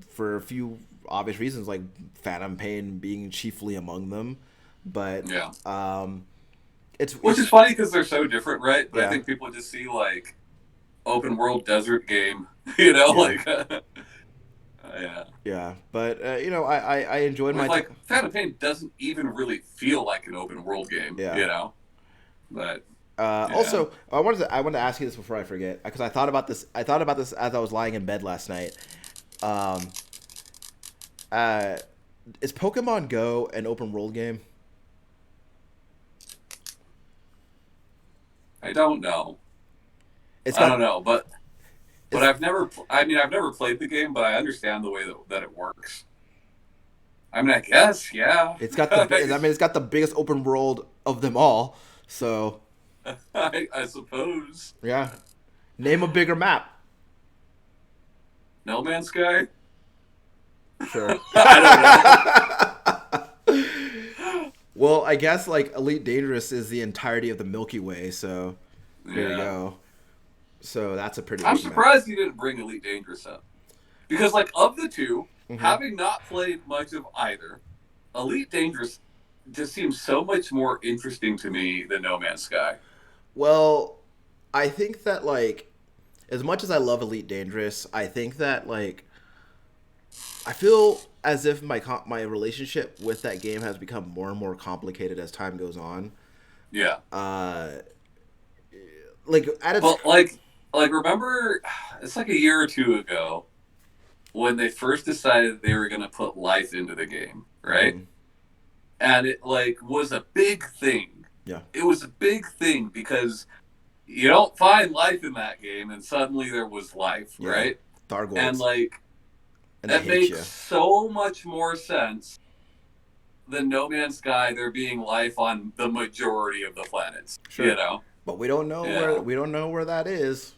for a few obvious reasons like Phantom Pain being chiefly among them, but Yeah. Which it's is funny because they're so different, right? But I yeah, think people just see like open world desert game, you know, yeah, like yeah. yeah, but I enjoyed With my like time. Phantom Pain doesn't even really feel like an open world game, Yeah. you know. But yeah, Also, I wanted to ask you this before I forget because I thought about this. I thought about this as I was lying in bed last night. Um, uh, is Pokemon Go an open world game? I don't know. It's I don't got know, but it's I've never. I mean, I've never played the game, but I understand the way that it works. I mean, I guess, yeah. It's got the I mean, it's got the biggest open world of them all. So I suppose. yeah, name a bigger map. No Man's Sky? Sure. I don't know. Well, I guess like Elite Dangerous is the entirety of the Milky Way. So there you Yeah. go. So that's a pretty I'm big map. surprised you didn't bring Elite Dangerous up. Because, like, of the two, Hmm. having not played much of either, Elite Dangerous just seems so much more interesting to me than No Man's Sky. Well, I think that like as much as I love Elite Dangerous, I think that like I feel as if my relationship with that game has become more and more complicated as time goes on. Yeah. Uh, like at its But, like, remember, it's like a year or two ago when they first decided they were going to put life into the game, right? Mhm. And it, like, was a big thing. Yeah, It was a big thing because you don't find life in that game, and suddenly there was life, yeah, right? And, Thargoids, like, and they it hate makes you. so much more sense than No Man's Sky there being life on the majority of the planets. You Sure, know? but Yeah. we don't know where that is.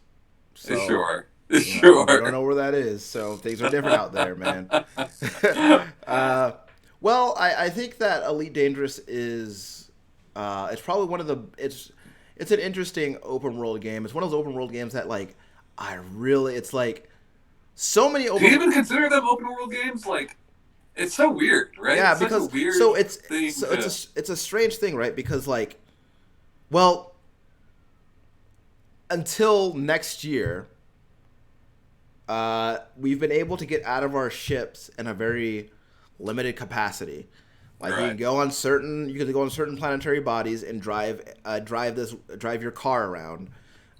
So Sure. we don't Sure. know where that is. So things are different out there, man. uh, well, I think that Elite Dangerous is it's probably one of the it's an interesting open world game. It's one of those open world games that like I really it's like so many Do you open even consider them open world games? Like, it's so weird, right? yeah It's such a because weird thing so to. it's a strange thing, right? Because like well until next year we've been able to get out of our ships in a very limited capacity. Like Right. you can go on certain planetary bodies and drive your car around,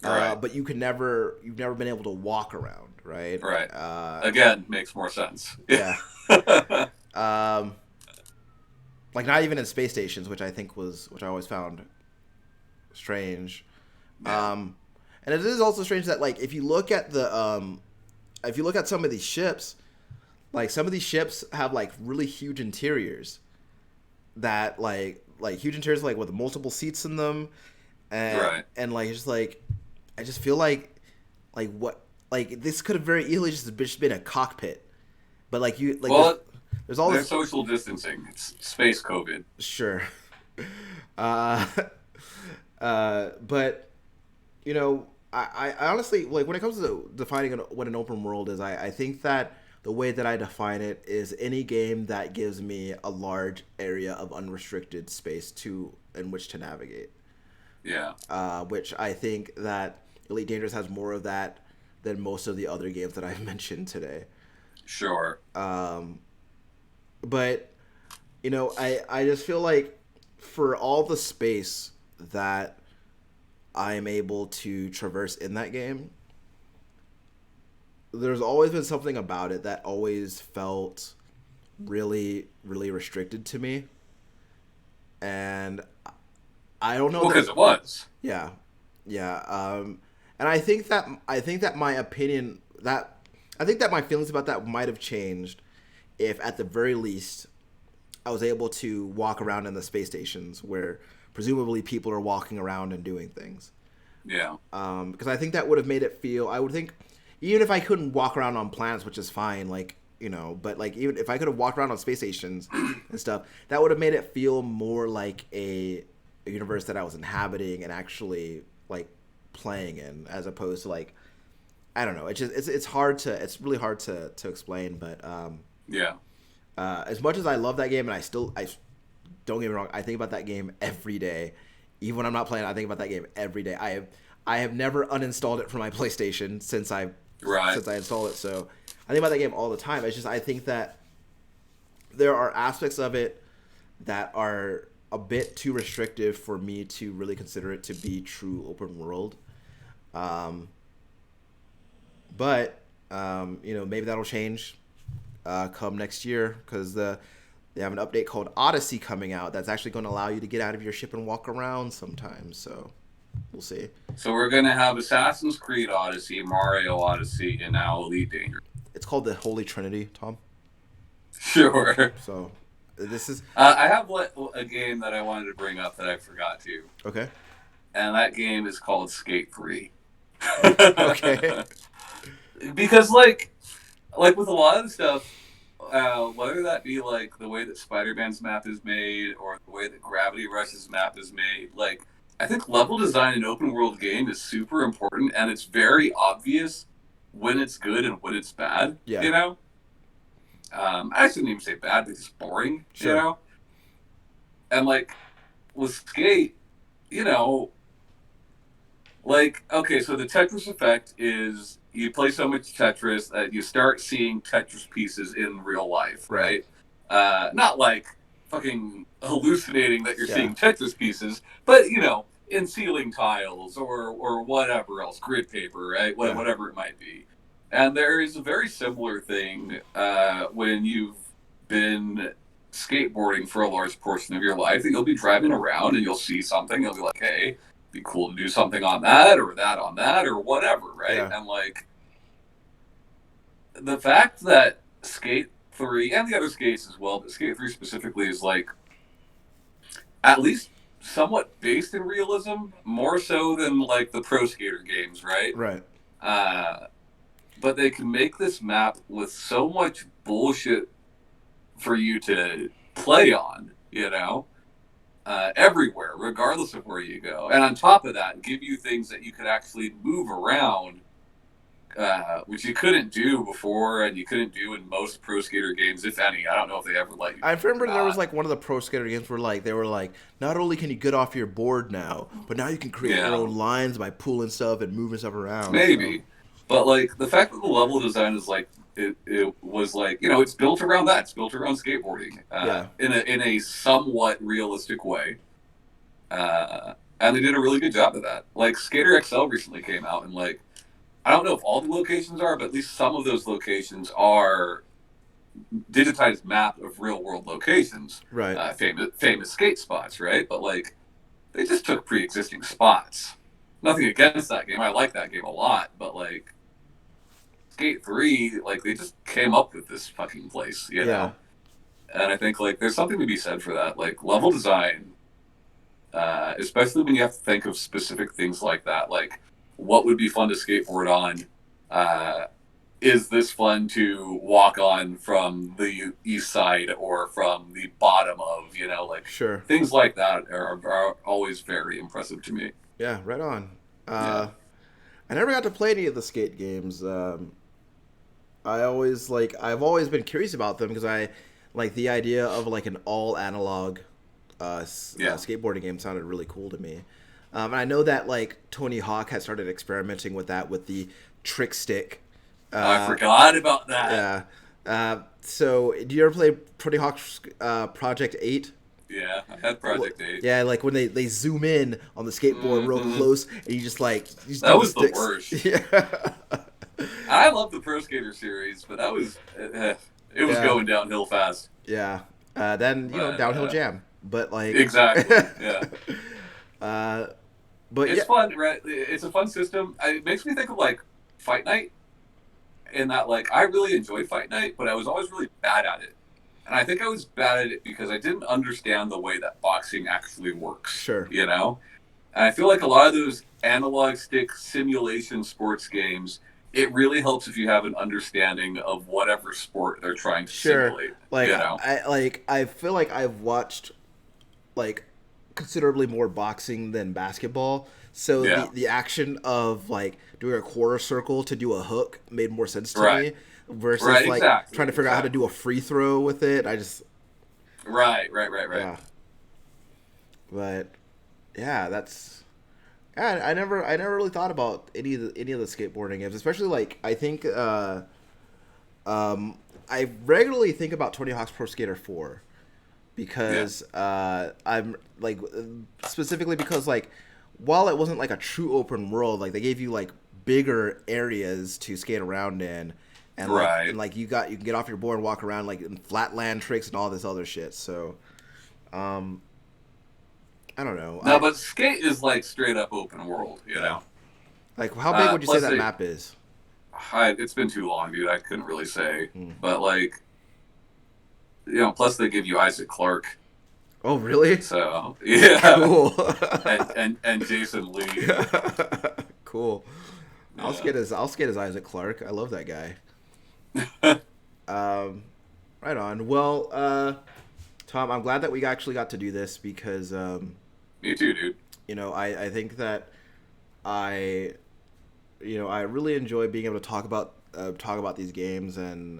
Right. but you've never been able to walk around, right? Right. Again, makes more sense. Yeah. Yeah. Um, like not even in space stations, which I always found strange. Um, and it is also strange that like if you look at some of these ships, like some of these ships have like really huge interiors that like huge interiors like with multiple seats in them Right. and like just like I just feel like what like this could have very easily just been a cockpit, but like you like Well, there's all they're this social distancing. It's space COVID. sure uh but you know I honestly like when it comes to defining what an open world is I think that the way that I define it is any game that gives me a large area of unrestricted space to in which to navigate, Yeah. which I think that Elite Dangerous has more of that than most of the other games that I've mentioned today. Sure. But you know, I just feel like for all the space that I am able to traverse in that game, there's always been something about it that always felt really restricted to me, and I don't know Well, that because it was. yeah yeah and I think that my opinion that I think that my feelings about that might have changed if at the very least I was able to walk around in the space stations where presumably people are walking around and doing things. Yeah. Because I think that would have made it feel. I would think, even if I couldn't walk around on planets, which is fine, like you know, but like even if I could have walked around on space stations and stuff, that would have made it feel more like a universe that I was inhabiting and actually like playing in, as opposed to like I don't know. It's just it's really hard to explain, but Yeah. as much as I love that game, and I don't get me wrong, I think about that game every day. Even when I'm not playing, I think about that game every day. I have never uninstalled it from my PlayStation Right. since I installed it. So I think about that game all the time. It's just I think that there are aspects of it that are a bit too restrictive for me to really consider it to be true open world. Um, but you know, maybe that'll change come next year because they have an update called Odyssey coming out that's actually going to allow you to get out of your ship and walk around sometimes. So we'll see. So we're gonna have Assassin's Creed Odyssey, Mario Odyssey, and now Elite Dangerous. It's called the Holy Trinity, Tom. Sure. So This is I have a game that I wanted to bring up that I forgot to, okay. and that game is called Skate 3. Okay. Because like with a lot of the stuff, whether that be like the way that Spider-Man's map is made or the way that Gravity Rush's map is made, like I think level design in open world game is super important, and it's very obvious when it's good and when it's bad. Yeah. You know, I shouldn't even say bad, but it's boring. You Sure. know, and like with Skate, you know, like, okay, so the Tetris effect is you play so much Tetris that you start seeing Tetris pieces in real life, Right. right? Not like fucking hallucinating that you're Yeah. seeing Tetris pieces, but you know, in ceiling tiles or whatever else, grid paper, right? Yeah. Whatever it might be. And there is a very similar thing when you've been skateboarding for a large portion of your life that you'll be driving around and you'll see something, you'll be like, hey, be cool to do something on that or whatever, right? Yeah. And like the fact that Skate 3 and the other skates as well, but Skate 3 specifically is like at least somewhat based in realism, more so than like the pro skater games, right? Right. Uh, but they can make this map with so much bullshit for you to play on, you know? Everywhere, regardless of where you go. And on top of that, give you things that you could actually move around, which you couldn't do before, and you couldn't do in most pro skater games, if any. I don't know if they ever let you I do it or remember there was not. like one of the pro skater games where like they were like, not only can you get off your board now, but now you can create your Yeah, own lines by pulling stuff and moving stuff around. So maybe. But like the fact that the level design is like it was like it's built around that. It's built around skateboarding yeah. in a somewhat realistic way. And they did a really good job of that. Like Skater XL recently came out, and like I don't know if all the locations are, but at least some of those locations are digitized map of real world locations, Right. famous skate spots, right? But like they just took pre existing spots. Nothing against that game. I like that game a lot, but like Skate 3, like they just came up with this fucking place, you Yeah. know? And I think like there's something to be said for that. Like level design, especially when you have to think of specific things like that, like what would be fun to skateboard on? Uh, is this fun to walk on from the east side or from the bottom of, like Sure. things like that are always very impressive to me. Yeah. Right on. Yeah. I never got to play any of the skate games. I've always been curious about them because I like the idea of like an all analog Yeah. skateboarding game sounded really cool to me. And I know that like Tony Hawk had started experimenting with that with the trick stick. I Uh, forgot about that. yeah. So do you ever play Tony Hawk's Project 8? Yeah. I had Project 8. Yeah, like when they zoom in on the skateboard real Hmm. close and you just That do the was the sticks. worst. Yeah. I love the Pro Skater series, but that was, it was Yeah. going downhill fast. Yeah. Then But, downhill jam, but like, exactly. Yeah. uh, but It's yeah, fun, right? It's a fun system. It makes me think of like Fight Night, in that like I really enjoyed Fight Night, but I was always really bad at it. And I think I was bad at it because I didn't understand the way that boxing actually works, sure, you know? And I feel like a lot of those analog stick simulation sports games, it really helps if you have an understanding of whatever sport they're trying to sure. simulate, Like you know? I feel like I've watched like considerably more boxing than basketball. So Yeah. the action of like doing a quarter circle to do a hook made more sense to Right. me versus Right, like exactly. trying to figure out how to do a free throw with it. I just Right. yeah, but yeah, that's yeah. I never really thought about any of the skateboarding games, especially like I think I regularly think about Tony Hawk's Pro Skater 4 Yeah. because I'm like specifically because like while it wasn't like a true open world, like they gave you like bigger areas to skate around in, Right. and like you can get off your board and walk around like in flatland tricks and all this other shit. So, um, I don't know. No, but skate is like straight up open world, you know? Like how big would you say Plus that map is? it's been too long, dude. I couldn't really say. Hmm. But like, plus they give you Isaac Clarke. Oh, really? So yeah, Cool. and Jason Lee. Cool. Yeah. I'll skate as Isaac Clarke. I love that guy. Um, right on. Well, Tom, I'm glad that we actually got to do this because Me too, dude. I think that I I really enjoy being able to talk about these games and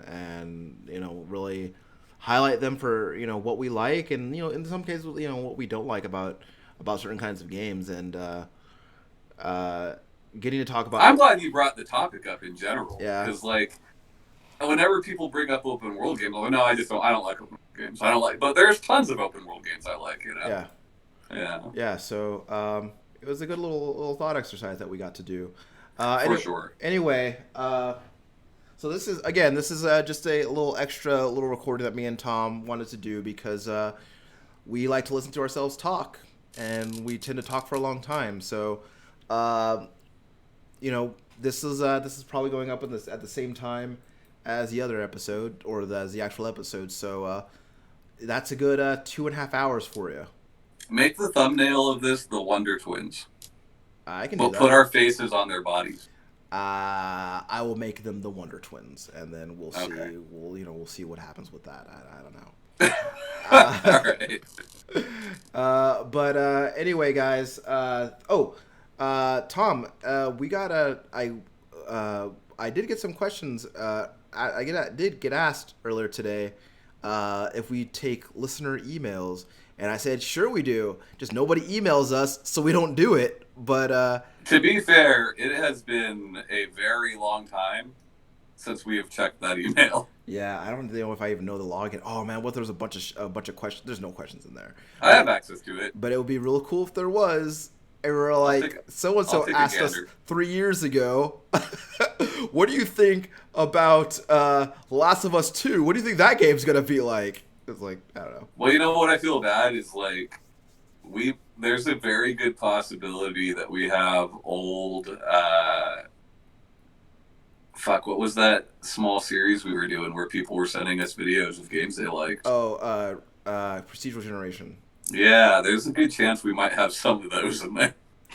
really highlight them for what we like and in some cases what we don't like about certain kinds of games and uh, getting to talk about I'm glad you brought the topic up in general yeah because like whenever people bring up open world games, I'm like, no, I just don't. I don't like open world games. I don't like, but there's tons of open world games I like. yeah Yeah, yeah. So it was a good little thought exercise that we got to do. for sure. Anyway, so this is just a little extra little recording that me and Tom wanted to do because we like to listen to ourselves talk, and we tend to talk for a long time. So, uh, this is probably going up at the same time as the other episode as the actual episode. So that's a good 2.5 hours for you. Make the thumbnail of this the Wonder Twins, I can do but put that. our faces on their bodies. I will make them the Wonder Twins, and then we'll Okay. see. We'll see what happens with that. I don't know. All right. But anyway, guys. Tom, we got I did get some questions. Did get asked earlier today if we take listener emails, and I said sure we do. Just nobody emails us, so we don't do it. But To be fair, it has been a very long time since we have checked that email. yeah, I don't know if I even know the login. Oh man, what if there's a bunch of questions? There's no questions in there. I have access to it. But it would be real cool if there was. And we're I'll take like, so and I'll so take a asked us gander. 3 years ago, what do you think about Last of Us 2? What do you think that game's gonna be like? It's like, I don't know. Well, you know what I feel bad is like we there's a very good possibility that we have old fuck, what was that small series we were doing where people were sending us videos of games they liked? Oh, procedural generation. Yeah, there's a good chance we might have some of those in there.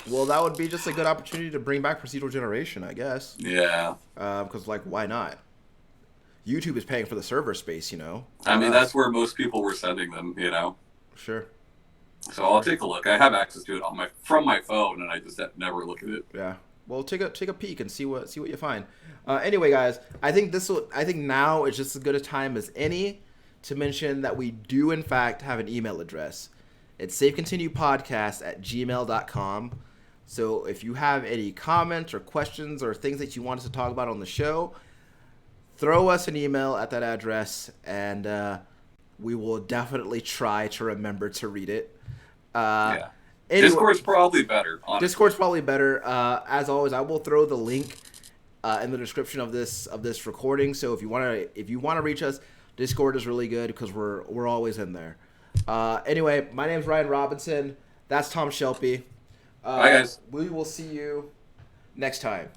Well, that would be just a good opportunity to bring back procedural generation, I guess. Yeah. Because, like, why not? YouTube is paying for the server space, I not mean, us. that's where most people were sending them. Sure. So I'll take a look. I have access to it from my phone, and I just never look at it. Yeah. Well, take a peek and see what you find. Anyway, guys, I think now is just as good a time as any to mention that we do in fact have an email address. It's safecontinuepodcast@gmail.com. So if you have any comments or questions or things that you want us to talk about on the show, throw us an email at that address, and we will definitely try to remember to read it. Yeah. Anyway, Discord's probably better, honestly. Discord's probably better. As always, I will throw the link in the description of this recording. So if you want to reach us, Discord is really good because we're always in there. Anyway, my name's Ryan Robinson. That's Tom Shelby. Bye, guys. We will see you next time.